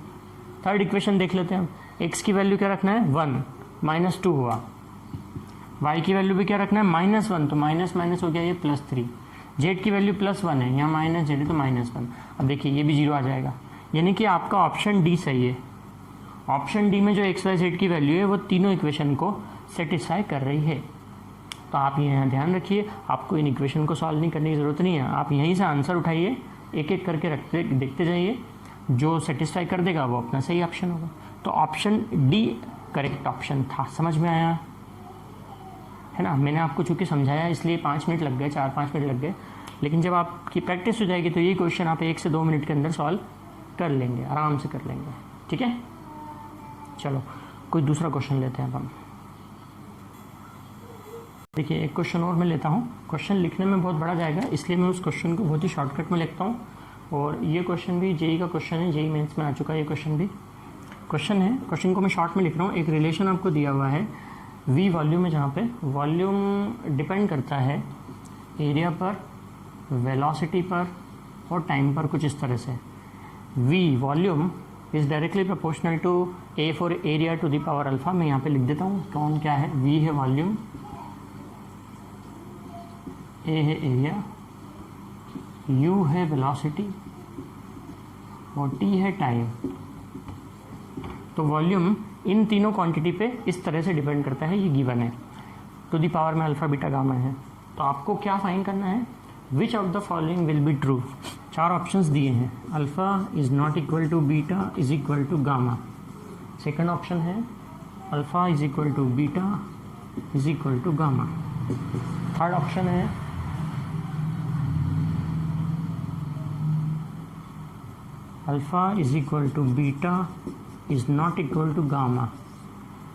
थर्ड इक्वेशन देख लेते हैं हम, x की वैल्यू क्या रखना है 1, -2 हुआ, y की वैल्यू भी क्या रखना है -1, तो माइनस हो गया ये +3, z की वैल्यू +1 है, यहाँ -z है तो -1। अब देखिए ये भी 0 आ जाएगा, यानी कि आपका ऑप्शन डी सही है, ऑप्शन डी में जो एक्स वाई जेड की वैल्यू है वो तीनों इक्वेशन को सेटिस्फाई कर रही है। तो आप यहाँ ध्यान रखिए, आपको इन इक्वेशन को सॉल्व नहीं करने की ज़रूरत नहीं है, आप यहीं से आंसर उठाइए, एक एक करके रखते देखते जाइए, जो सेटिस्फाई कर देगा वो अपना सही ऑप्शन होगा। तो ऑप्शन डी करेक्ट ऑप्शन था। समझ में आया है ना? मैंने आपको चूँकि समझाया इसलिए 5 मिनट लग गए, 4-5 मिनट लग गए, लेकिन जब आपकी प्रैक्टिस हो जाएगी तो ये क्वेश्चन आप 1 से 2 मिनट के अंदर सॉल्व कर लेंगे, आराम से कर लेंगे। ठीक है, चलो कोई दूसरा क्वेश्चन लेते हैं अब हम। देखिए एक क्वेश्चन और मैं लेता हूँ। क्वेश्चन लिखने में बहुत बड़ा जाएगा, इसलिए मैं उस क्वेश्चन को बहुत ही शॉर्टकट में लिखता हूँ। और ये क्वेश्चन भी जेई का क्वेश्चन है, जेई मेंस में आ चुका है ये क्वेश्चन भी। क्वेश्चन है, क्वेश्चन को मैं शॉर्ट में लिख रहा हूँ। एक रिलेशन आपको दिया हुआ है वी वॉल्यूम है, जहाँ पे वॉल्यूम डिपेंड करता है एरिया पर, वेलोसिटी पर और टाइम पर, कुछ इस तरह से। V volume is directly proportional to A for area to the power alpha. मैं यहाँ पे लिख देता हूँ कौन क्या है। वी है वॉल्यूम, ए है एरिया, यू है वेलोसिटी और टी है टाइम। तो वॉल्यूम इन तीनों क्वांटिटी पे इस तरह से डिपेंड करता है, ये गिवन है, टू दी पावर में अल्फा बीटा गामा है। तो आपको क्या फाइंड करना है, which of the following will be true. 4 options दिए हैं, alpha is not equal to beta is equal to gamma. Second option है alpha is equal to beta is equal to gamma. Third option है alpha is equal to beta is not equal to gamma.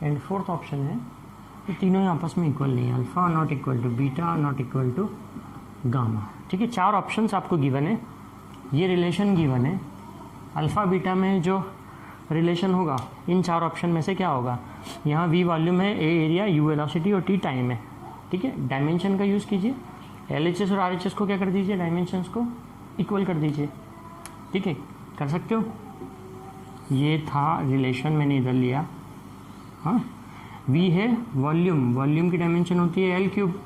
And fourth option है ये तीनों ही आपस में equal नहीं है, alpha not equal to beta not equal to gamma. ठीक है, 4 ऑप्शंस आपको गिवन है, ये रिलेशन गिवन है। अल्फा बीटा में जो रिलेशन होगा इन 4 ऑप्शन में से क्या होगा, यहाँ वी वॉल्यूम है, ए एरिया, यू वेलोसिटी और टी टाइम है। ठीक है, डायमेंशन का यूज़ कीजिए, LHS और RHS को क्या कर दीजिए, डायमेंशंस को इक्वल कर दीजिए। ठीक है, कर सकते हो। ये था रिलेशन, मैंने इधर लिया। हाँ, वी है वॉल्यूम, वॉल्यूम की डायमेंशन होती है L क्यूब।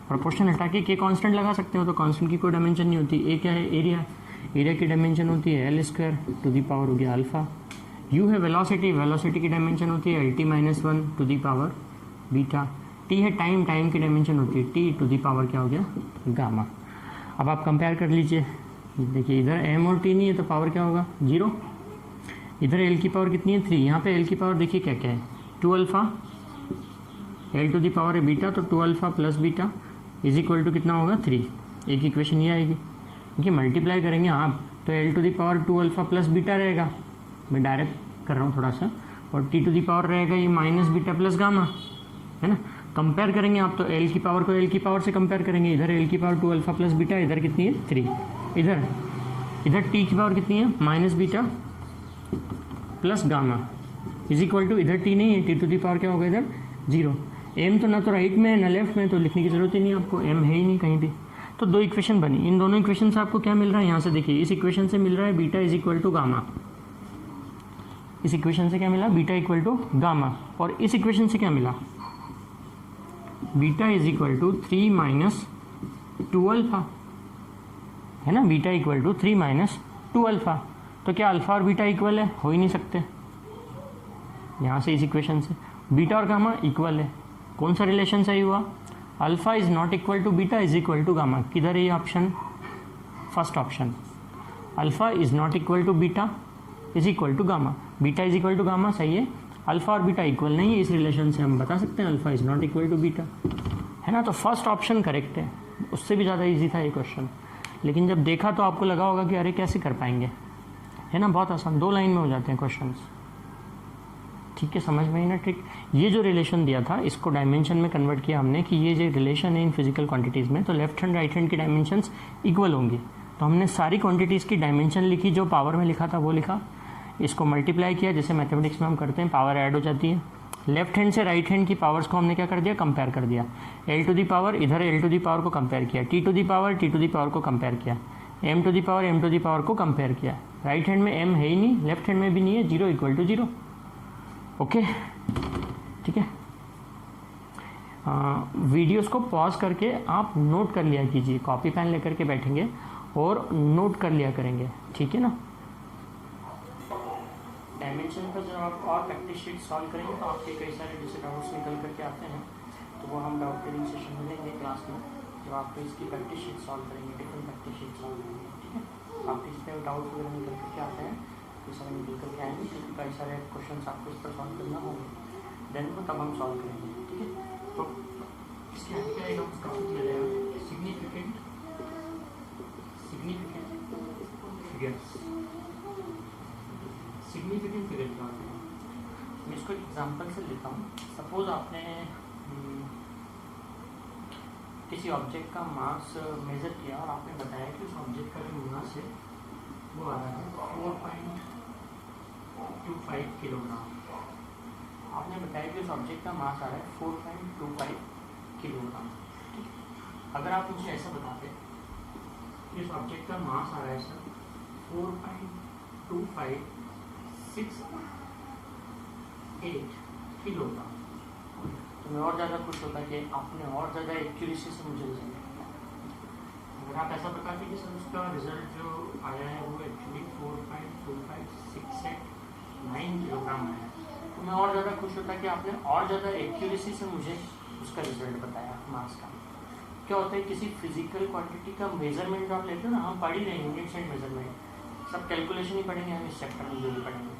प्रोपोर्शन हटा के K कांस्टेंट लगा सकते हो, तो कांस्टेंट की कोई डायमेंशन नहीं होती। A क्या है, एरिया, एरिया की डायमेंशन होती है L square to the power हो गया अल्फा। U है वेलोसिटी, वेलोसिटी की डायमेंशन होती है LT-1 to the power beta. T है टाइम, टाइम की डायमेंशन होती है T टू दी पावर क्या हो गया, गामा। अब आप कंपेयर कर लीजिए, देखिए इधर m और t नहीं है तो पावर क्या होगा, 0। इधर l की पावर कितनी है, 3। यहाँ पे l की पावर देखिए क्या क्या है, 2 alpha, l to the power है बीटा, तो 2 alpha plus beta is equal to कितना होगा, 3। एक इक्वेशन ये आएगी, देखिए मल्टीप्लाई करेंगे आप तो l to the power 2 alpha plus beta रहेगा, मैं डायरेक्ट कर रहा हूँ थोड़ा सा, और t टू दी पावर रहेगा ये माइनस बीटा प्लस गामा, है ना। कंपेयर करेंगे आप तो l की पावर को l की पावर से कंपेयर करेंगे, इधर l की पावर 2 अल्फ़ा प्लस बीटा, इधर कितनी है, 3। इधर t की पावर कितनी है, minus beta plus gamma is equal to, इधर t नहीं है, t टू दी पावर क्या होगा इधर 0। m तो ना तो राइट में है ना लेफ्ट में, तो लिखने की जरूरत ही नहीं आपको, m है ही नहीं कहीं भी। तो 2 इक्वेशन बनी, इन दोनों इक्वेशन से आपको क्या मिल रहा है, यहाँ से देखिए इस इक्वेशन से मिल रहा है beta is equal to gamma, इस इक्वेशन से क्या मिला, बीटा इक्वल टू गामा। और इस इक्वेशन से क्या मिला, beta is equal to 3 minus 2 alpha, है ना। Beta equal to 3 minus 2 alpha, तो क्या अल्फ़ा और बीटा इक्वल है, हो ही नहीं सकते। यहाँ से इस इक्वेशन से बीटा और गामा इक्वल है, कौन सा रिलेशन सही हुआ, alpha is not equal to beta is equal to gamma. किधर है ये option, first option, alpha is not equal to beta is equal to gamma. Beta is equal to gamma सही है, अल्फ़ा और बीटा इक्वल नहीं है, इस relation से हम बता सकते हैं alpha is not equal to beta, है ना। तो फर्स्ट ऑप्शन करेक्ट है, उससे भी ज़्यादा ईजी था ये क्वेश्चन, लेकिन जब देखा तो आपको लगा होगा कि अरे कैसे कर पाएंगे, है ना। बहुत आसान, 2 लाइन में हो जाते हैं क्वेश्चंस। ठीक है, समझ में आई ना ट्रिक। ये जो रिलेशन दिया था इसको डायमेंशन में कन्वर्ट किया हमने कि ये जो रिलेशन है इन फिजिकल क्वांटिटीज़ में, तो लेफ्ट हैंड राइट हैंड की डायमेंशंस इक्वल होंगी। तो हमने सारी क्वांटिटीज़ की डायमेंशन लिखी, जो पावर में लिखा था वो लिखा, इसको मल्टीप्लाई किया, जैसे मैथमेटिक्स में हम करते हैं, पावर ऐड हो जाती है। लेफ्ट हैंड से राइट हैंड की पावर्स को हमने क्या कर दिया, कंपेयर कर दिया। l टू दी पावर, इधर l टू दी पावर को कंपेयर किया, t टू दी पावर को कंपेयर किया, m टू दी पावर को कंपेयर किया। राइट हैंड में m है ही नहीं, लेफ्ट हैंड में भी नहीं है, 0 इक्वल टू 0। ओके, ठीक है। वीडियोस को पॉज करके आप नोट कर लिया कीजिए, कॉपी पेन लेकर के बैठेंगे और नोट कर लिया करेंगे, ठीक है ना। डिफरेंशियल पर जब आप और प्रैक्टिस शीट सॉल्व करेंगे तो आपके कई सारे जैसे डाउट्स निकल करके आते हैं, तो वो हम डाउट क्लियरिंग सेशन में लेंगे क्लास में, जब आप इसकी प्रैक्टिस शीट सॉल्व करेंगे, डिफरेंट प्रैक्टिस शीट सॉल्व करेंगे, ठीक है। आपके इसमें डाउट वगैरह निकल करके आते हैं तो समय निकल करके आएंगे, क्योंकि कई सारे क्वेश्चन आपको इस पर सॉल्व करना होंगे, देन वो तब हम सॉल्व करेंगे, ठीक है। तो इसके आगे का एक टॉपिक ले रहे हैं सिग्निफिकेंट फिगर्स। सिग्निफिकेंट फिगर क्या होते हैं, मैं इसको एग्जांपल से लेता हूँ। सपोज आपने किसी ऑब्जेक्ट का मास मेजर किया और आपने बताया कि उस ऑब्जेक्ट का जो मास है वो आ रहा है 4.25 किलोग्राम। आपने बताया कि उस ऑब्जेक्ट का मास आ रहा है 4.25 किलोग्राम। अगर आप मुझे ऐसा बताते कि इस ऑब्जेक्ट का मास आ रहा है सर 4.2568 किलोग्राम, तो मैं और ज़्यादा खुश होता कि आपने और ज़्यादा एक्यूरेसी से मुझे रिजल्ट दिया। अगर आप ऐसा बताते कि सर उसका रिजल्ट जो आया है वो एक्चुअली 4.25689 किलोग्राम आया है, तो मैं और ज़्यादा खुश होता कि आपने और ज़्यादा एक्यूरेसी से मुझे उसका रिजल्ट बताया मास का। क्या होता है, किसी फिजिकल क्वांटिटी का मेजरमेंट आप लेते हो ना, हम पढ़ ही नहीं यूनिट्स एंड मेजरमेंट, सब कैलकुलेशन ही पढ़ेंगे हम इस चैप्टर में जो भी पढ़ेंगे।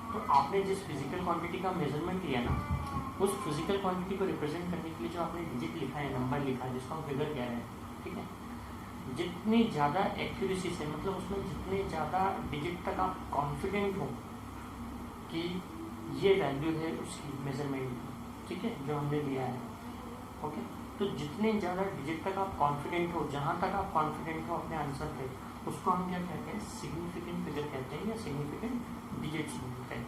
तो आपने जिस फिजिकल क्वांटिटी का मेजरमेंट लिया ना, उस फिजिकल क्वांटिटी को रिप्रेजेंट करने के लिए जो आपने डिजिट लिखा है, नंबर लिखा है, जिसको हम फिगर कह रहे हैं, ठीक है, जितनी ज़्यादा एक्यूरेसी से, मतलब उसमें जितने ज़्यादा डिजिट तक आप कॉन्फिडेंट हो कि ये वैल्यू है उसकी मेजरमेंट की, ठीक है, जो हमने लिया है, ओके, तो जितने ज़्यादा डिजिट तक आप कॉन्फिडेंट हो, जहाँ तक आप कॉन्फिडेंट हो अपने आंसर पे, उसको हम क्या कहते हैं, सिग्निफिकेंट फिगर कहते हैं या सिग्निफिकेंट डिजिट्स बोलते हैं,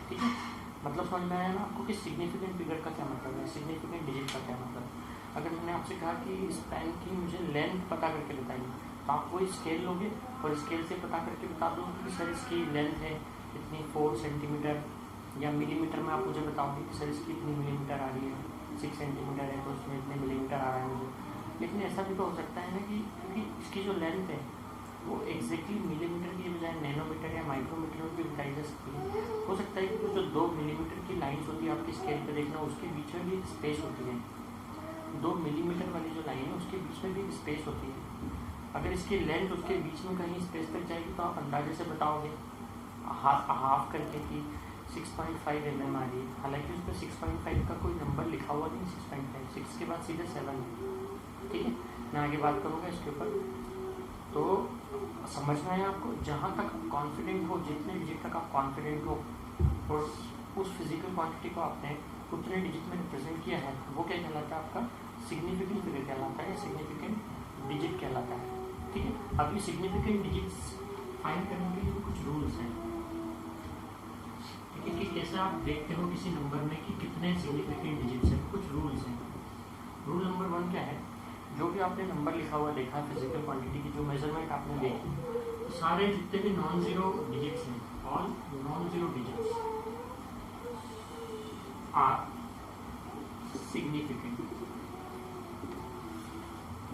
ठीक है। मतलब समझ में आया ना आपको कि सिग्निफिकेंट फिगर का क्या मतलब है, सिग्निफिकेंट डिजिट का क्या मतलब है। अगर मैंने आपसे कहा कि इस पेन की मुझे लेंथ पता करके बताइए, तो आप कोई स्केल लोगे और स्केल से पता करके बता दो कि सर इसकी लेंथ है इतनी 4 सेंटीमीटर, या मिलीमीटर में आप मुझे बताओगे कि सर इसकी इतनी मिलीमीटर आ रही है, 6 सेंटीमीटर है तो उसमें इतने मिलीमीटर आ रहा है मुझे। लेकिन ऐसा भी तो हो सकता है ना कि क्योंकि इसकी जो लेंथ है वो एग्जैक्टली मिलीमीटर की बजाय नैनोमीटर या माइक्रोमीटर में भी बताई जा सकती है। हो सकता है कि जो 2 मिलीमीटर की लाइन्स होती है आपकी स्केल पे देखना, उसके बीच में भी एक स्पेस होती है, 2 मिलीमीटर वाली जो लाइन है उसके बीच में भी एक स्पेस होती है। अगर इसकी लेंथ उसके बीच में कहीं स्पेस तक जाएगी तो आप अंदाजे से बताओगे हाफ करके कि 6.5 mm आ रही है। हालांकि उस पर 6.5 का कोई नंबर लिखा हुआ नहीं, 6.5, 6 के बाद सीधे 7 है, ठीक है। मैं आगे बात करूँगा इसके ऊपर। तो समझना है आपको, जहाँ तक कॉन्फिडेंट हो, जितने डिजिट तक आप कॉन्फिडेंट हो और उस फिजिकल क्वांटिटी को आपने उतने डिजिट में रिप्रेजेंट किया है, वो क्या कहलाता है, आपका सिग्निफिकेंट फिगर कहलाता है, सिग्निफिकेंट डिजिट कहलाता है, ठीक है। अब ये सिग्निफिकेंट डिजिट्स फाइंड करने के लिए कुछ रूल्स हैं, ठीक है, कि कैसे आप देखते हो किसी नंबर में कि कितने सिग्निफिकेंट डिजिट्स हैं। कुछ रूल्स हैं। रूल नंबर 1 क्या है, जो भी आपने नंबर लिखा हुआ देखा फिजिकल क्वांटिटी की जो मेजरमेंट आपने देखी, सारे जितने भी नॉन जीरो डिजिट्स हैं, all non zero digits are significant.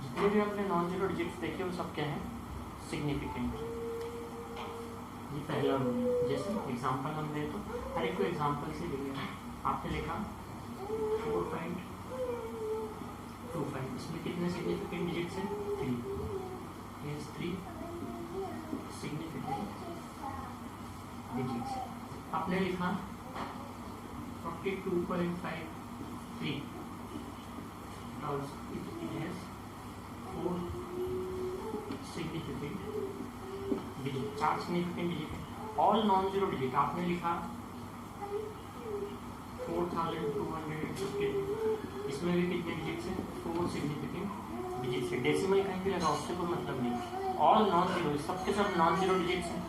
जितने भी आपने नॉन जीरो डिजिट्स देखे वो सब क्या है, सिग्निफिकेंट। ये पहला रूल है। जैसे एग्जांपल हम ले तो हर एक को एग्जांपल से ले लेना। आपने लिखा 4.25, इसमें कितने सिग्निफिकेंट डिजिट्स हैं, 3, 3 सिग्निफिकेंट डिजिट्स। आपने लिखा 42.53, it has 4 significant digit, 4 significant digit है, ऑल नॉन जीरो डिजिट। आपने लिखा 4250, इसमें भी कितने डिजिट्स हैं, 4 सिग्निफिकेंट डिजिट्स है। डेसिमल कहीं भी लगा उससे कोई मतलब नहीं, ऑल नॉन जीरो, सबके सब नॉन जीरो डिजिट्स हैं,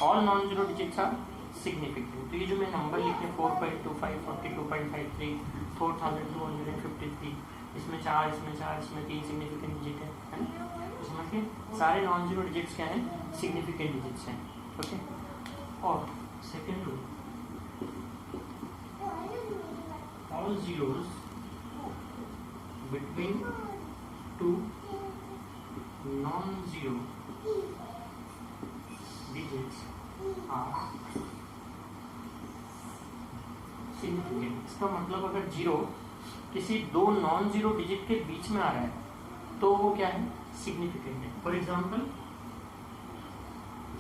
all non zero digits are significant. तो ये जो मैं नंबर लिखे 4.25, 42.53, 4253, इसमें 4, इसमें 4, इसमें 3 सिग्निफिकेंट डिजिट है ना। इसमें के सारे नॉन जीरो डिजिट्स क्या हैं, सिग्निफिकेंट डिजिट्स हैं, ओके। और second rule, all zeros between 2 non-zero digits are significant. इसका मतलब अगर जीरो किसी दो नॉन जीरो डिजिट के बीच में आ रहा है तो वो क्या है, सिग्निफिकेंट है। फॉर एग्जाम्पल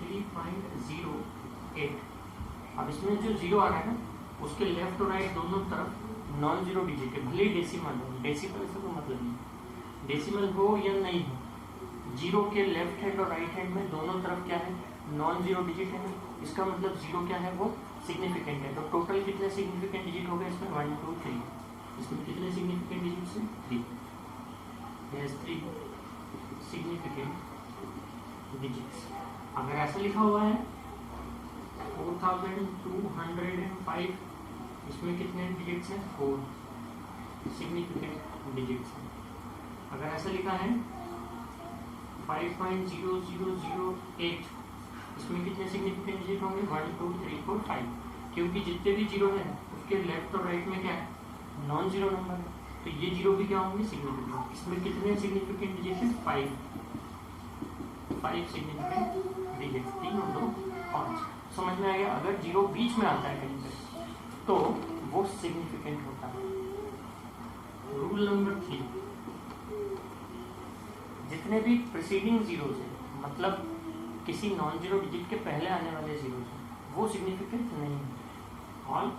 3.08, अब इसमें जो जीरो आ रहा है ना उसके लेफ्ट और राइट दोनों तरफ नॉन जीरो डिजिट है, भले ही डेसिमल हो, डेसिमल से कोई मतलब नहीं, डेसिमल हो या नहीं हो, जीरो के लेफ्ट हैंड और राइट हैंड में दोनों तरफ क्या है, नॉन जीरो डिजिट है। इसका मतलब जीरो क्या है, वो सिग्निफिकेंट है। तो टोटल कितने सिग्निफिकेंट डिजिट हो गए इसमें, 1 2 3, इसमें कितने सिग्निफिकेंट डिजिट्स हैं, 3 सिग्निफिकेंट डिजिट्स। अगर ऐसा लिखा हुआ है 4205, इसमें कितने डिजिट्स हैं, 4 सिग्निफिकेंट डिजिट्स हैं। अगर ऐसा लिखा है 5.0008, इसमें कितने सिग्निफिकेंट डिजिट होंगे, 1 2 3 4 5, क्योंकि जितने भी जीरो हैं उसके लेफ्ट और राइट में क्या है, नॉन जीरो नंबर है, तो ये जीरो भी क्या होंगे, सिग्निफिकेंट। इसमें कितने सिग्निफिकेंट डिजिट है, 5 सिग्निफिकेंट डिजिट, 3 और 2 5। समझ में आ गया। अगर जीरो बीच में आता है कहीं पर तो वो सिग्निफिकेंट होता है। रूल नंबर 3, जितने भी प्रीसीडिंग जीरोस हैं, मतलब किसी नॉन जीरो डिजिट के पहले आने वाले जीरोस हैं, वो सिग्निफिकेंट नहीं है। All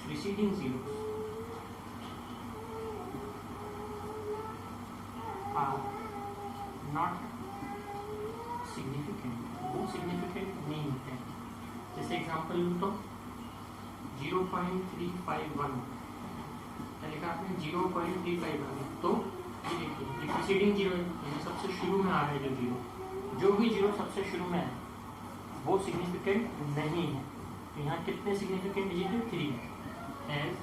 preceding zeros are not significant, वो सिग्निफिकेंट नहीं होते हैं। जैसे एग्जांपल लूँ तो 0.351 लिखा आपने, 0.351, तो ये देखिए ये प्रीसीडिंग जीरो है, यानी सबसे शुरू में आ रहा है जो जीरो, जो भी जीरो सबसे शुरू में है वो सिग्निफिकेंट नहीं है। तो यहाँ कितने सिग्निफिकेंट डिजिट है, 3 एज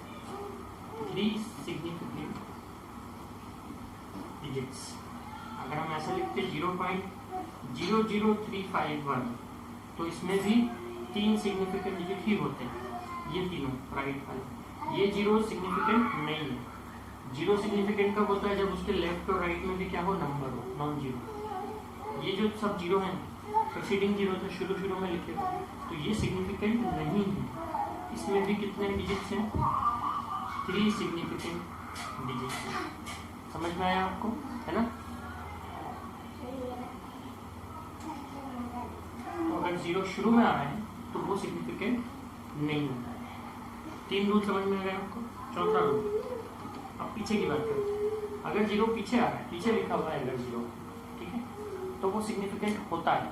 3 सिग्निफिकेंट डिजिट्स। अगर हम ऐसा लिखते 0.00351 तो इसमें भी 3 सिग्निफिकेंट डिजिट ही होते हैं, ये तीनों राइट वाले। ये जीरो सिग्निफिकेंट नहीं है। जीरो सिग्निफिकेंट कब होता है, जब उसके लेफ्ट और राइट में भी क्या हो, नंबर हो, नॉन जीरो। ये जो सब जीरो हैं प्रीसीडिंग जीरो थे, शुरू में लिखे, तो ये सिग्निफिकेंट नहीं है। इसमें भी कितने डिजिट्स हैं, 3 सिग्निफिकेंट डिजिट्स। समझ में आया आपको, है ना। तो अगर जीरो शुरू में आ रहा है तो वो सिग्निफिकेंट नहीं होता है। 3 रूल समझ में आ गया आपको। चौथा रूल, अब पीछे की बात करते हैं। अगर जीरो पीछे आ रहा है, पीछे लिखा हुआ है अगर जीरो, ठीक है, तो वो सिग्निफिकेंट होता है।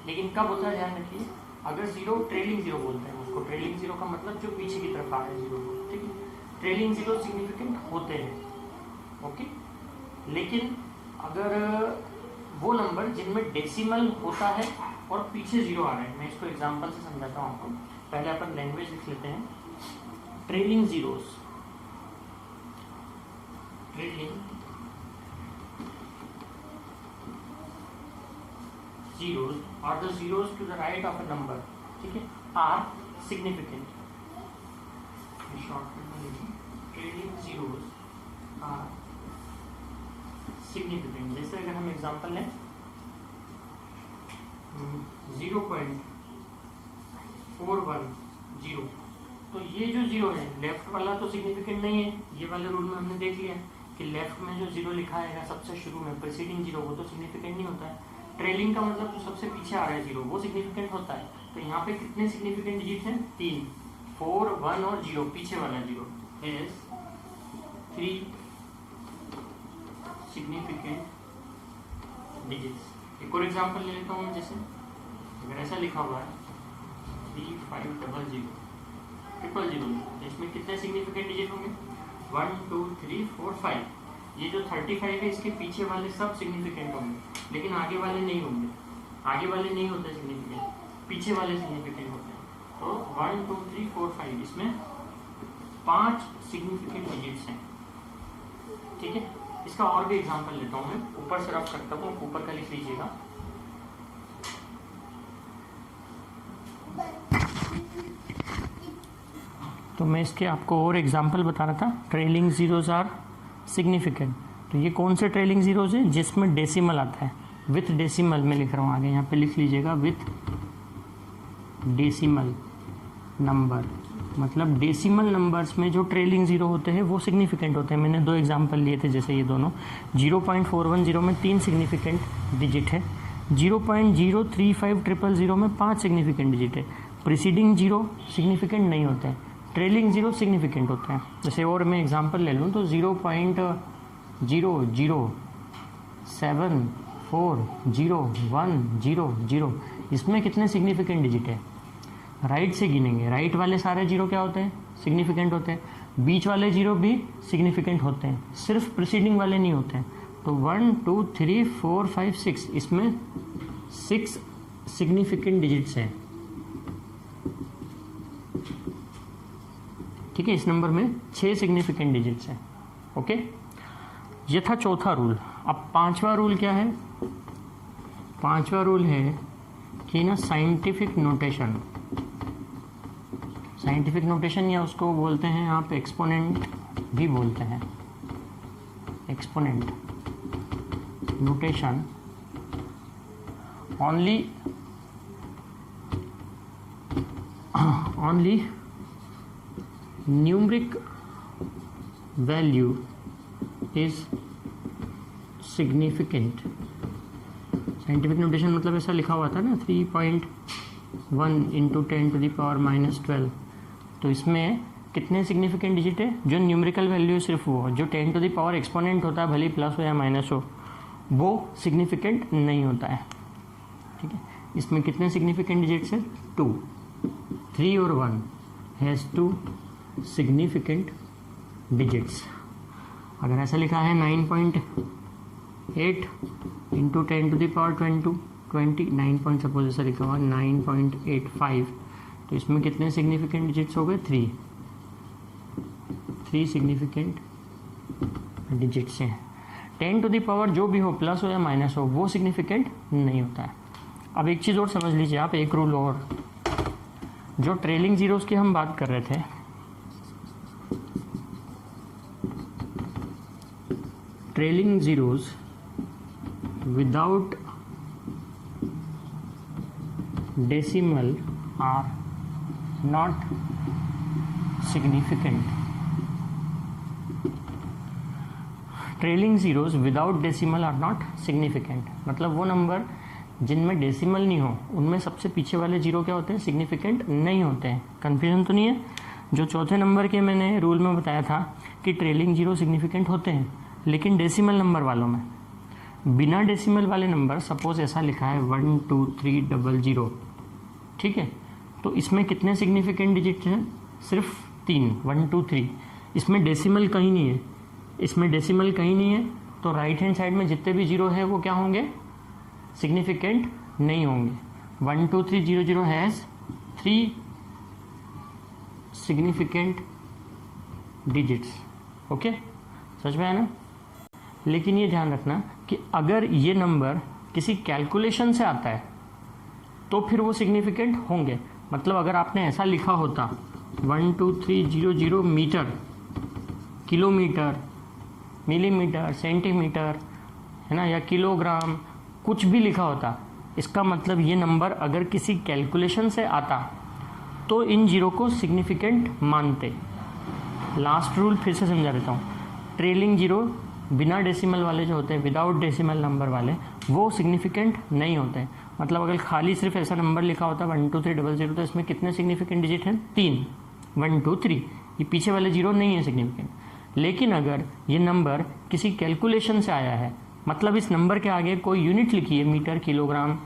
लेकिन कब होता है, ध्यान रखिए, अगर जीरो ट्रेलिंग जीरो बोलते हैं उसको। ट्रेलिंग जीरो का मतलब जो पीछे की तरफ आ रहा है जीरो, ठीक है। ट्रेलिंग जीरो सिग्निफिकेंट होते हैं, ओके। लेकिन अगर वो नंबर जिनमें डेसिमल होता है और पीछे जीरो आ रहा है, मैं इसको एग्जांपल से समझाता हूँ आपको। पहले अपन लैंग्वेज लिख लेते हैं। Trailing zeros, trailing zeros or the zeros to the right of a number, ठीक है, are significant. शॉर्ट में ट्रेलिंग जीरोस आर सिग्निफिकेंट। जैसे अगर हम एग्जांपल लें 0.410, तो ये जो जीरो है लेफ्ट वाला तो सिग्निफिकेंट नहीं है। ये वाले रूल में हमने देख लिया कि लेफ्ट में जो जीरो लिखा है सबसे शुरू में प्रीसीडिंग जीरो, वो तो सिग्निफिकेंट नहीं होता है। ट्रेलिंग का मतलब जो सबसे पीछे आ रहा है जीरो, वो सिग्निफिकेंट होता है। तो यहाँ पे कितने सिग्निफिकेंट डिजिट हैं, 3, 4, 1 और 0, पीछे वाला जीरो इज 3 सिग्निफिकेंट डिजिट्स। एक और एग्जांपल ले लेता हूँ मैं। जैसे अगर ऐसा लिखा हुआ है 3500, इसमें कितने सिग्निफिकेंट डिजिट होंगे, 1 2 3 4 5। ये जो 35 है इसके पीछे वाले सब सिग्निफिकेंट होंगे, लेकिन आगे वाले नहीं होंगे। आगे वाले नहीं होते सिग्निफिकेंट, पीछे वाले सिग्निफिकेंट होते हैं। तो 1 2 3 4 5, इसमें 5 सिग्निफिकेंट डिजिट्स हैं, ठीक है। इसका और भी एग्जांपल लेता हूँ मैं, ऊपर से रफ करता हूँ, ऊपर का लिख लीजिएगा। तो मैं इसके आपको और एग्जांपल बता रहा था। ट्रेलिंग जीरोस आर सिग्निफिकेंट, तो ये कौन से ट्रेलिंग जीरोस है, जिसमें डेसिमल आता है। विथ डेसिमल में लिख रहा हूँ आगे, यहाँ पे लिख लीजिएगा विथ डेसिमल नंबर, मतलब डेसिमल नंबर्स में जो ट्रेलिंग ज़ीरो होते हैं वो सिग्निफिकेंट होते हैं। मैंने 2 एग्जांपल लिए थे, जैसे ये दोनों 0.410 में 3 सिग्निफिकेंट डिजिट है, 0.035000 में 5 सिग्निफिकेंट डिजिट है। प्रीसीडिंग जीरो सिग्निफिकेंट नहीं होते हैं, ट्रेलिंग जीरो सिग्निफिकेंट होते हैं। जैसे और मैं एग्जांपल ले लूँ तो 0.007401000, इसमें कितने सिग्निफिकेंट डिजिट है? राइट से गिनेंगे, राइट वाले सारे जीरो क्या होते हैं? सिग्निफिकेंट होते हैं। बीच वाले जीरो भी सिग्निफिकेंट होते हैं, सिर्फ प्रीसीडिंग वाले नहीं होते हैं। तो 1 2 3 4 5 6, इसमें 6 सिग्निफिकेंट डिजिट्स हैं। ठीक है, इस नंबर में 6 सिग्निफिकेंट डिजिट्स हैं। ओके, ये था चौथा रूल। अब पांचवा रूल क्या है? पांचवा रूल है कि ना साइंटिफिक नोटेशन, साइंटिफिक नोटेशन या उसको बोलते हैं आप एक्सपोनेंट भी बोलते हैं, exponent notation only numeric value is significant। Scientific notation मतलब ऐसा लिखा हुआ था ना 3.1 × 10⁻⁻12, तो इसमें कितने सिग्निफिकेंट डिजिट है? जो न्यूमेरिकल वैल्यू सिर्फ वो, जो 10⁻⁻ एक्सपोनेंट होता है भले प्लस हो या माइनस हो, वो सिग्निफिकेंट नहीं होता है। ठीक है, इसमें कितने सिग्निफिकेंट डिजिट्स है? 2, 3 और 1 हैज़ 2 सिग्निफिकेंट डिजिट्स। अगर ऐसा लिखा है 9.8 × 10⁻20, 9 पॉइंट सपोज ऐसा लिखा हुआ 9.85, तो इसमें कितने सिग्निफिकेंट डिजिट्स हो गए? 3 सिग्निफिकेंट डिजिट्स हैं। 10⁻, जो भी हो, प्लस हो या माइनस हो, वो सिग्निफिकेंट नहीं होता है। अब एक चीज़ और समझ लीजिए आप, एक रूल और, जो ट्रेलिंग जीरोस की हम बात कर रहे थे, trailing zeros without decimal are not significant. Trailing zeros without decimal are not significant, मतलब वो नंबर जिनमें डेसिमल नहीं हो उनमें सबसे पीछे वाले जीरो क्या होते हैं? सिग्निफिकेंट नहीं होते हैं। कन्फ्यूजन तो नहीं है? जो चौथे नंबर के मैंने रूल में बताया था कि ट्रेलिंग जीरो सिग्निफिकेंट होते हैं, लेकिन डेसिमल नंबर वालों में। बिना डेसिमल वाले नंबर, सपोज ऐसा लिखा है 12300, ठीक है, तो इसमें कितने सिग्निफिकेंट डिजिट हैं? सिर्फ 3, 1 2 3। इसमें डेसिमल कहीं नहीं है, इसमें डेसिमल कहीं नहीं है, तो राइट हैंड साइड में जितने भी जीरो है वो क्या होंगे? सिग्निफिकेंट नहीं होंगे। 12300 हैज़ 3 सिग्निफिकेंट डिजिट्स। ओके, समझ में आया ना? लेकिन ये ध्यान रखना कि अगर ये नंबर किसी कैलकुलेशन से आता है तो फिर वो सिग्निफिकेंट होंगे। मतलब अगर आपने ऐसा लिखा होता 12300 मीटर, किलोमीटर, मिलीमीटर, सेंटीमीटर, है ना, या किलोग्राम, कुछ भी लिखा होता, इसका मतलब ये नंबर अगर किसी कैलकुलेशन से आता तो इन जीरो को सिग्निफिकेंट मानते। लास्ट रूल फिर से समझा देता हूँ। ट्रेलिंग जीरो बिना डेसिमल वाले जो होते हैं, विदाउट डेसिमल नंबर वाले, वो सिग्निफिकेंट नहीं होते हैं। मतलब अगर खाली सिर्फ ऐसा नंबर लिखा होता 12300, तो इसमें कितने सिग्निफिकेंट डिजिट हैं? 3, 1 2 3, ये पीछे वाले जीरो नहीं है सिग्निफिकेंट। लेकिन अगर ये नंबर किसी कैलकुलेशन से आया है, मतलब इस नंबर के आगे कोई यूनिट लिखी है, metre, kilogram,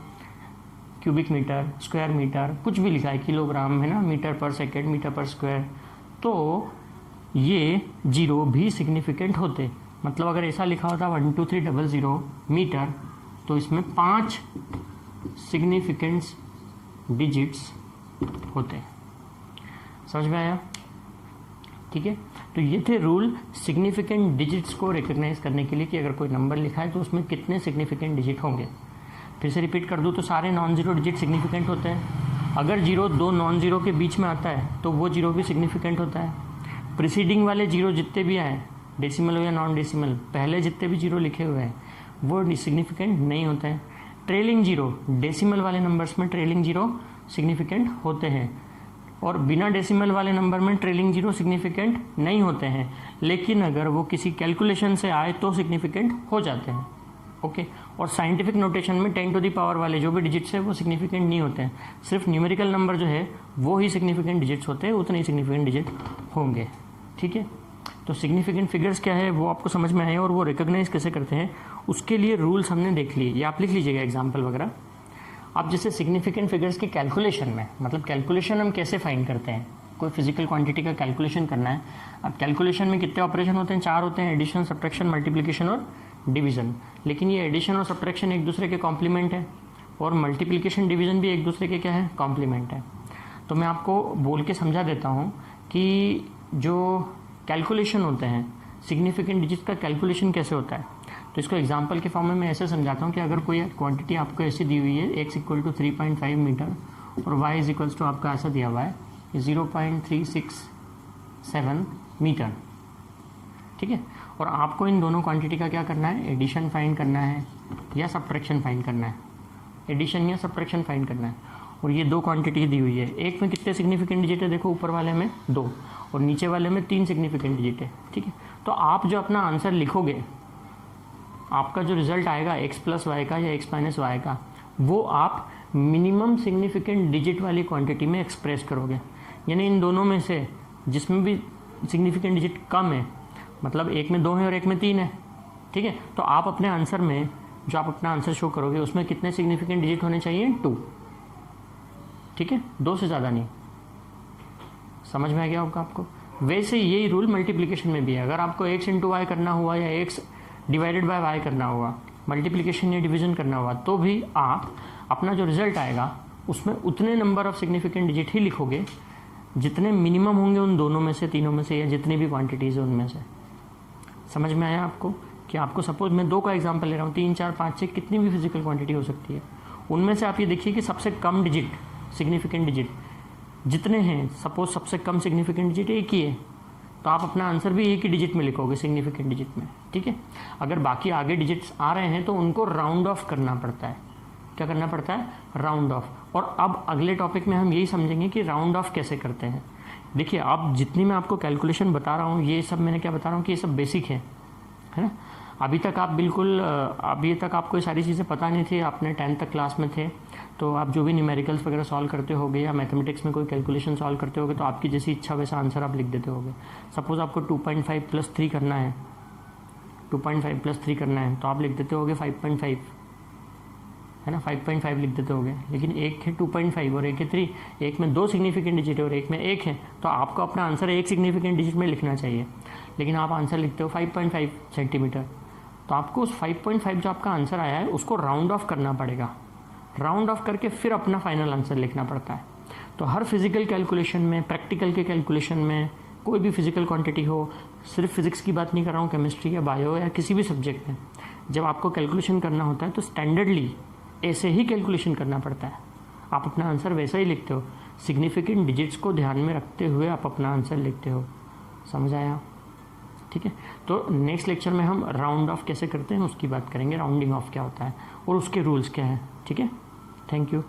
cubic metre, square metre, कुछ भी लिखा है, किलोग्राम, है ना, मीटर पर सेकेंड, मीटर पर स्क्वायर, तो ये जीरो भी सिग्निफिकेंट होते। मतलब अगर ऐसा लिखा होता 12300 मीटर, तो इसमें 5 सिग्निफिकेंट डिजिट्स होते। समझ में आया? ठीक है, तो ये थे रूल सिग्निफिकेंट डिजिट्स को रिकॉग्नाइज करने के लिए कि अगर कोई नंबर लिखा है तो उसमें कितने सिग्निफिकेंट डिजिट होंगे। फिर से रिपीट कर दूँ तो सारे नॉन जीरो डिजिट सिग्निफिकेंट होते हैं। अगर जीरो 2 नॉन जीरो के बीच में आता है तो वो जीरो भी सिग्निफिकेंट होता है। प्रीसीडिंग वाले जीरो जितने भी आए, डेसिमल हो या नॉन डेसिमल, पहले जितने भी जीरो लिखे हुए हैं वो सिग्निफिकेंट नहीं होते हैं। ट्रेलिंग जीरो, डेसिमल वाले नंबर्स में ट्रेलिंग जीरो सिग्निफिकेंट होते हैं, और बिना डेसिमल वाले नंबर में ट्रेलिंग जीरो सिग्निफिकेंट नहीं होते हैं, लेकिन अगर वो किसी कैलकुलेशन से आए तो सिग्निफिकेंट हो जाते हैं। ओके, और साइंटिफिक नोटेशन में 10 टू द पावर वाले जो भी डिजिट्स है वो सिग्निफिकेंट नहीं होते हैं, सिर्फ न्यूमेरिकल नंबर जो है वो ही सिग्निफिकेंट डिजिट्स होते हैं, उतने ही सिग्निफिकेंट डिजिट होंगे। ठीक है, तो सिग्निफिकेंट फिगर्स क्या है वो आपको समझ में आए, और वो रिकॉग्नाइज कैसे करते हैं उसके लिए रूल्स हमने देख लिए, ये आप लिख लीजिएगा एग्जाम्पल वगैरह। अब जैसे सिग्निफिकेंट फिगर्स के कैलकुलेशन में, मतलब कैलकुलेशन हम कैसे फाइंड करते हैं, कोई फिजिकल क्वांटिटी का कैलकुलेशन करना है। अब कैलकुलेशन में कितने ऑपरेशन होते हैं, 4 होते हैं, एडिशन, सब्ट्रैक्शन, मल्टीप्लिकेशन और डिवीजन। लेकिन ये एडिशन और सब्ट्रैक्शन एक दूसरे के कॉम्प्लीमेंट है, और मल्टीप्लिकेशन डिवीजन भी एक दूसरे के क्या है, कॉम्प्लीमेंट है। तो मैं आपको बोल के समझा देता हूँ कि जो कैलकुलेशन होते हैं सिग्निफिकेंट डिजिट का कैलकुलेशन कैसे होता है। तो इसको एग्जांपल के फॉर्म में मैं ऐसे समझाता हूँ कि अगर कोई क्वांटिटी आपको ऐसी दी हुई है, x इक्वल टू 3.5 मीटर और y इज इक्वल्स टू आपका ऐसा दिया हुआ है 0.367 मीटर। ठीक है, और आपको इन दोनों क्वांटिटी का क्या करना है, एडिशन फाइंड करना है या सब्ट्रैक्शन फाइंड करना है, एडिशन या सब्ट्रैक्शन फाइंड करना है। और ये दो क्वांटिटी दी हुई है, एक में कितने सिग्निफिकेंट डिजिट है, देखो ऊपर वाले में 2 और नीचे वाले में 3 सिग्निफिकेंट डिजिट है। ठीक है, तो आप जो अपना आंसर लिखोगे, आपका जो रिजल्ट आएगा x प्लस वाई का या x माइनस वाई का, वो आप मिनिमम सिग्निफिकेंट डिजिट वाली क्वांटिटी में एक्सप्रेस करोगे। यानी इन दोनों में से जिसमें भी सिग्निफिकेंट डिजिट कम है, मतलब एक में 2 है और एक में 3 है। ठीक है, तो आप अपने आंसर में जो आप अपना आंसर शो करोगे उसमें कितने सिग्निफिकेंट डिजिट होने चाहिए, 2। ठीक है, 2 से ज़्यादा नहीं। समझ में आ गया होगा आपको। वैसे यही रूल मल्टीप्लिकेशन में भी है। अगर आपको x इंटू वाई करना हुआ या x डिवाइडेड बाय वाई करना हुआ, मल्टीप्लिकेशन या डिवीजन करना हुआ, तो भी आप अपना जो रिजल्ट आएगा उसमें उतने नंबर ऑफ सिग्निफिकेंट डिजिट ही लिखोगे जितने मिनिमम होंगे उन दोनों में से, तीनों में से, या जितनी भी क्वांटिटीज़ है उनमें से। समझ में आया आपको कि आपको सपोज मैं 2 का एग्जांपल ले रहा हूँ, 3, 4, 5, 6 कितनी भी फिजिकल क्वांटिटी हो सकती है, उनमें से आप ये देखिए कि सबसे कम डिजिट सिग्निफिकेंट डिजिट जितने हैं, सपोज सबसे कम सिग्निफिकेंट डिजिट एक ही है, तो आप अपना आंसर भी एक ही डिजिट में लिखोगे, सिग्निफिकेंट डिजिट में। ठीक है, अगर बाकी आगे डिजिट्स आ रहे हैं तो उनको राउंड ऑफ करना पड़ता है। क्या करना पड़ता है, राउंड ऑफ। और अब अगले टॉपिक में हम यही समझेंगे कि राउंड ऑफ कैसे करते हैं। देखिए, अब जितनी मैं आपको कैलकुलेशन बता रहा हूँ, ये सब मैंने क्या बता रहा हूँ कि ये सब बेसिक है ना। अभी तक आप बिल्कुल, अभी तक आपको ये सारी चीज़ें पता नहीं थी, आपने 10th तक क्लास में थे, तो आप जो भी न्यूमेरिकल्स वगैरह सॉल्व करते होगे या मैथमेटिक्स में कोई कैलकुलेशन सॉल्व करते होगे, तो आपकी जैसी इच्छा वैसा आंसर आप लिख देते होगे। सपोज आपको 2.5 + 3 करना है, 2.5 + 3 करना है, तो आप लिख देते होगे 5.5, है ना, 5.5 लिख देते होगे। लेकिन एक है 2.5 और एक है 3, एक में 2 सिग्निफिकेंट डिजिट है और एक में 1 है, तो आपको अपना आंसर 1 सिग्निफिकेंट डिजिट में लिखना चाहिए, लेकिन आप आंसर लिखते हो 5.5 सेंटीमीटर। तो आपको उस 5.5 जो आपका आंसर आया है उसको राउंड ऑफ करना पड़ेगा, राउंड ऑफ करके फिर अपना फाइनल आंसर लिखना पड़ता है। तो हर फिजिकल कैलकुलेशन में, प्रैक्टिकल के कैलकुलेशन में, कोई भी फिजिकल क्वांटिटी हो, सिर्फ फिजिक्स की बात नहीं कर रहा हूँ, केमिस्ट्री या बायो या किसी भी सब्जेक्ट में, जब आपको कैलकुलेशन करना होता है तो स्टैंडर्डली ऐसे ही कैलकुलेशन करना पड़ता है। आप अपना आंसर वैसा ही लिखते हो, सिग्निफिकेंट डिजिट्स को ध्यान में रखते हुए आप अपना आंसर लिखते हो। समझ आया? ठीक है, तो नेक्स्ट लेक्चर में हम राउंड ऑफ कैसे करते हैं उसकी बात करेंगे, राउंडिंग ऑफ क्या होता है और उसके रूल्स क्या हैं। ठीक है, थैंक यू।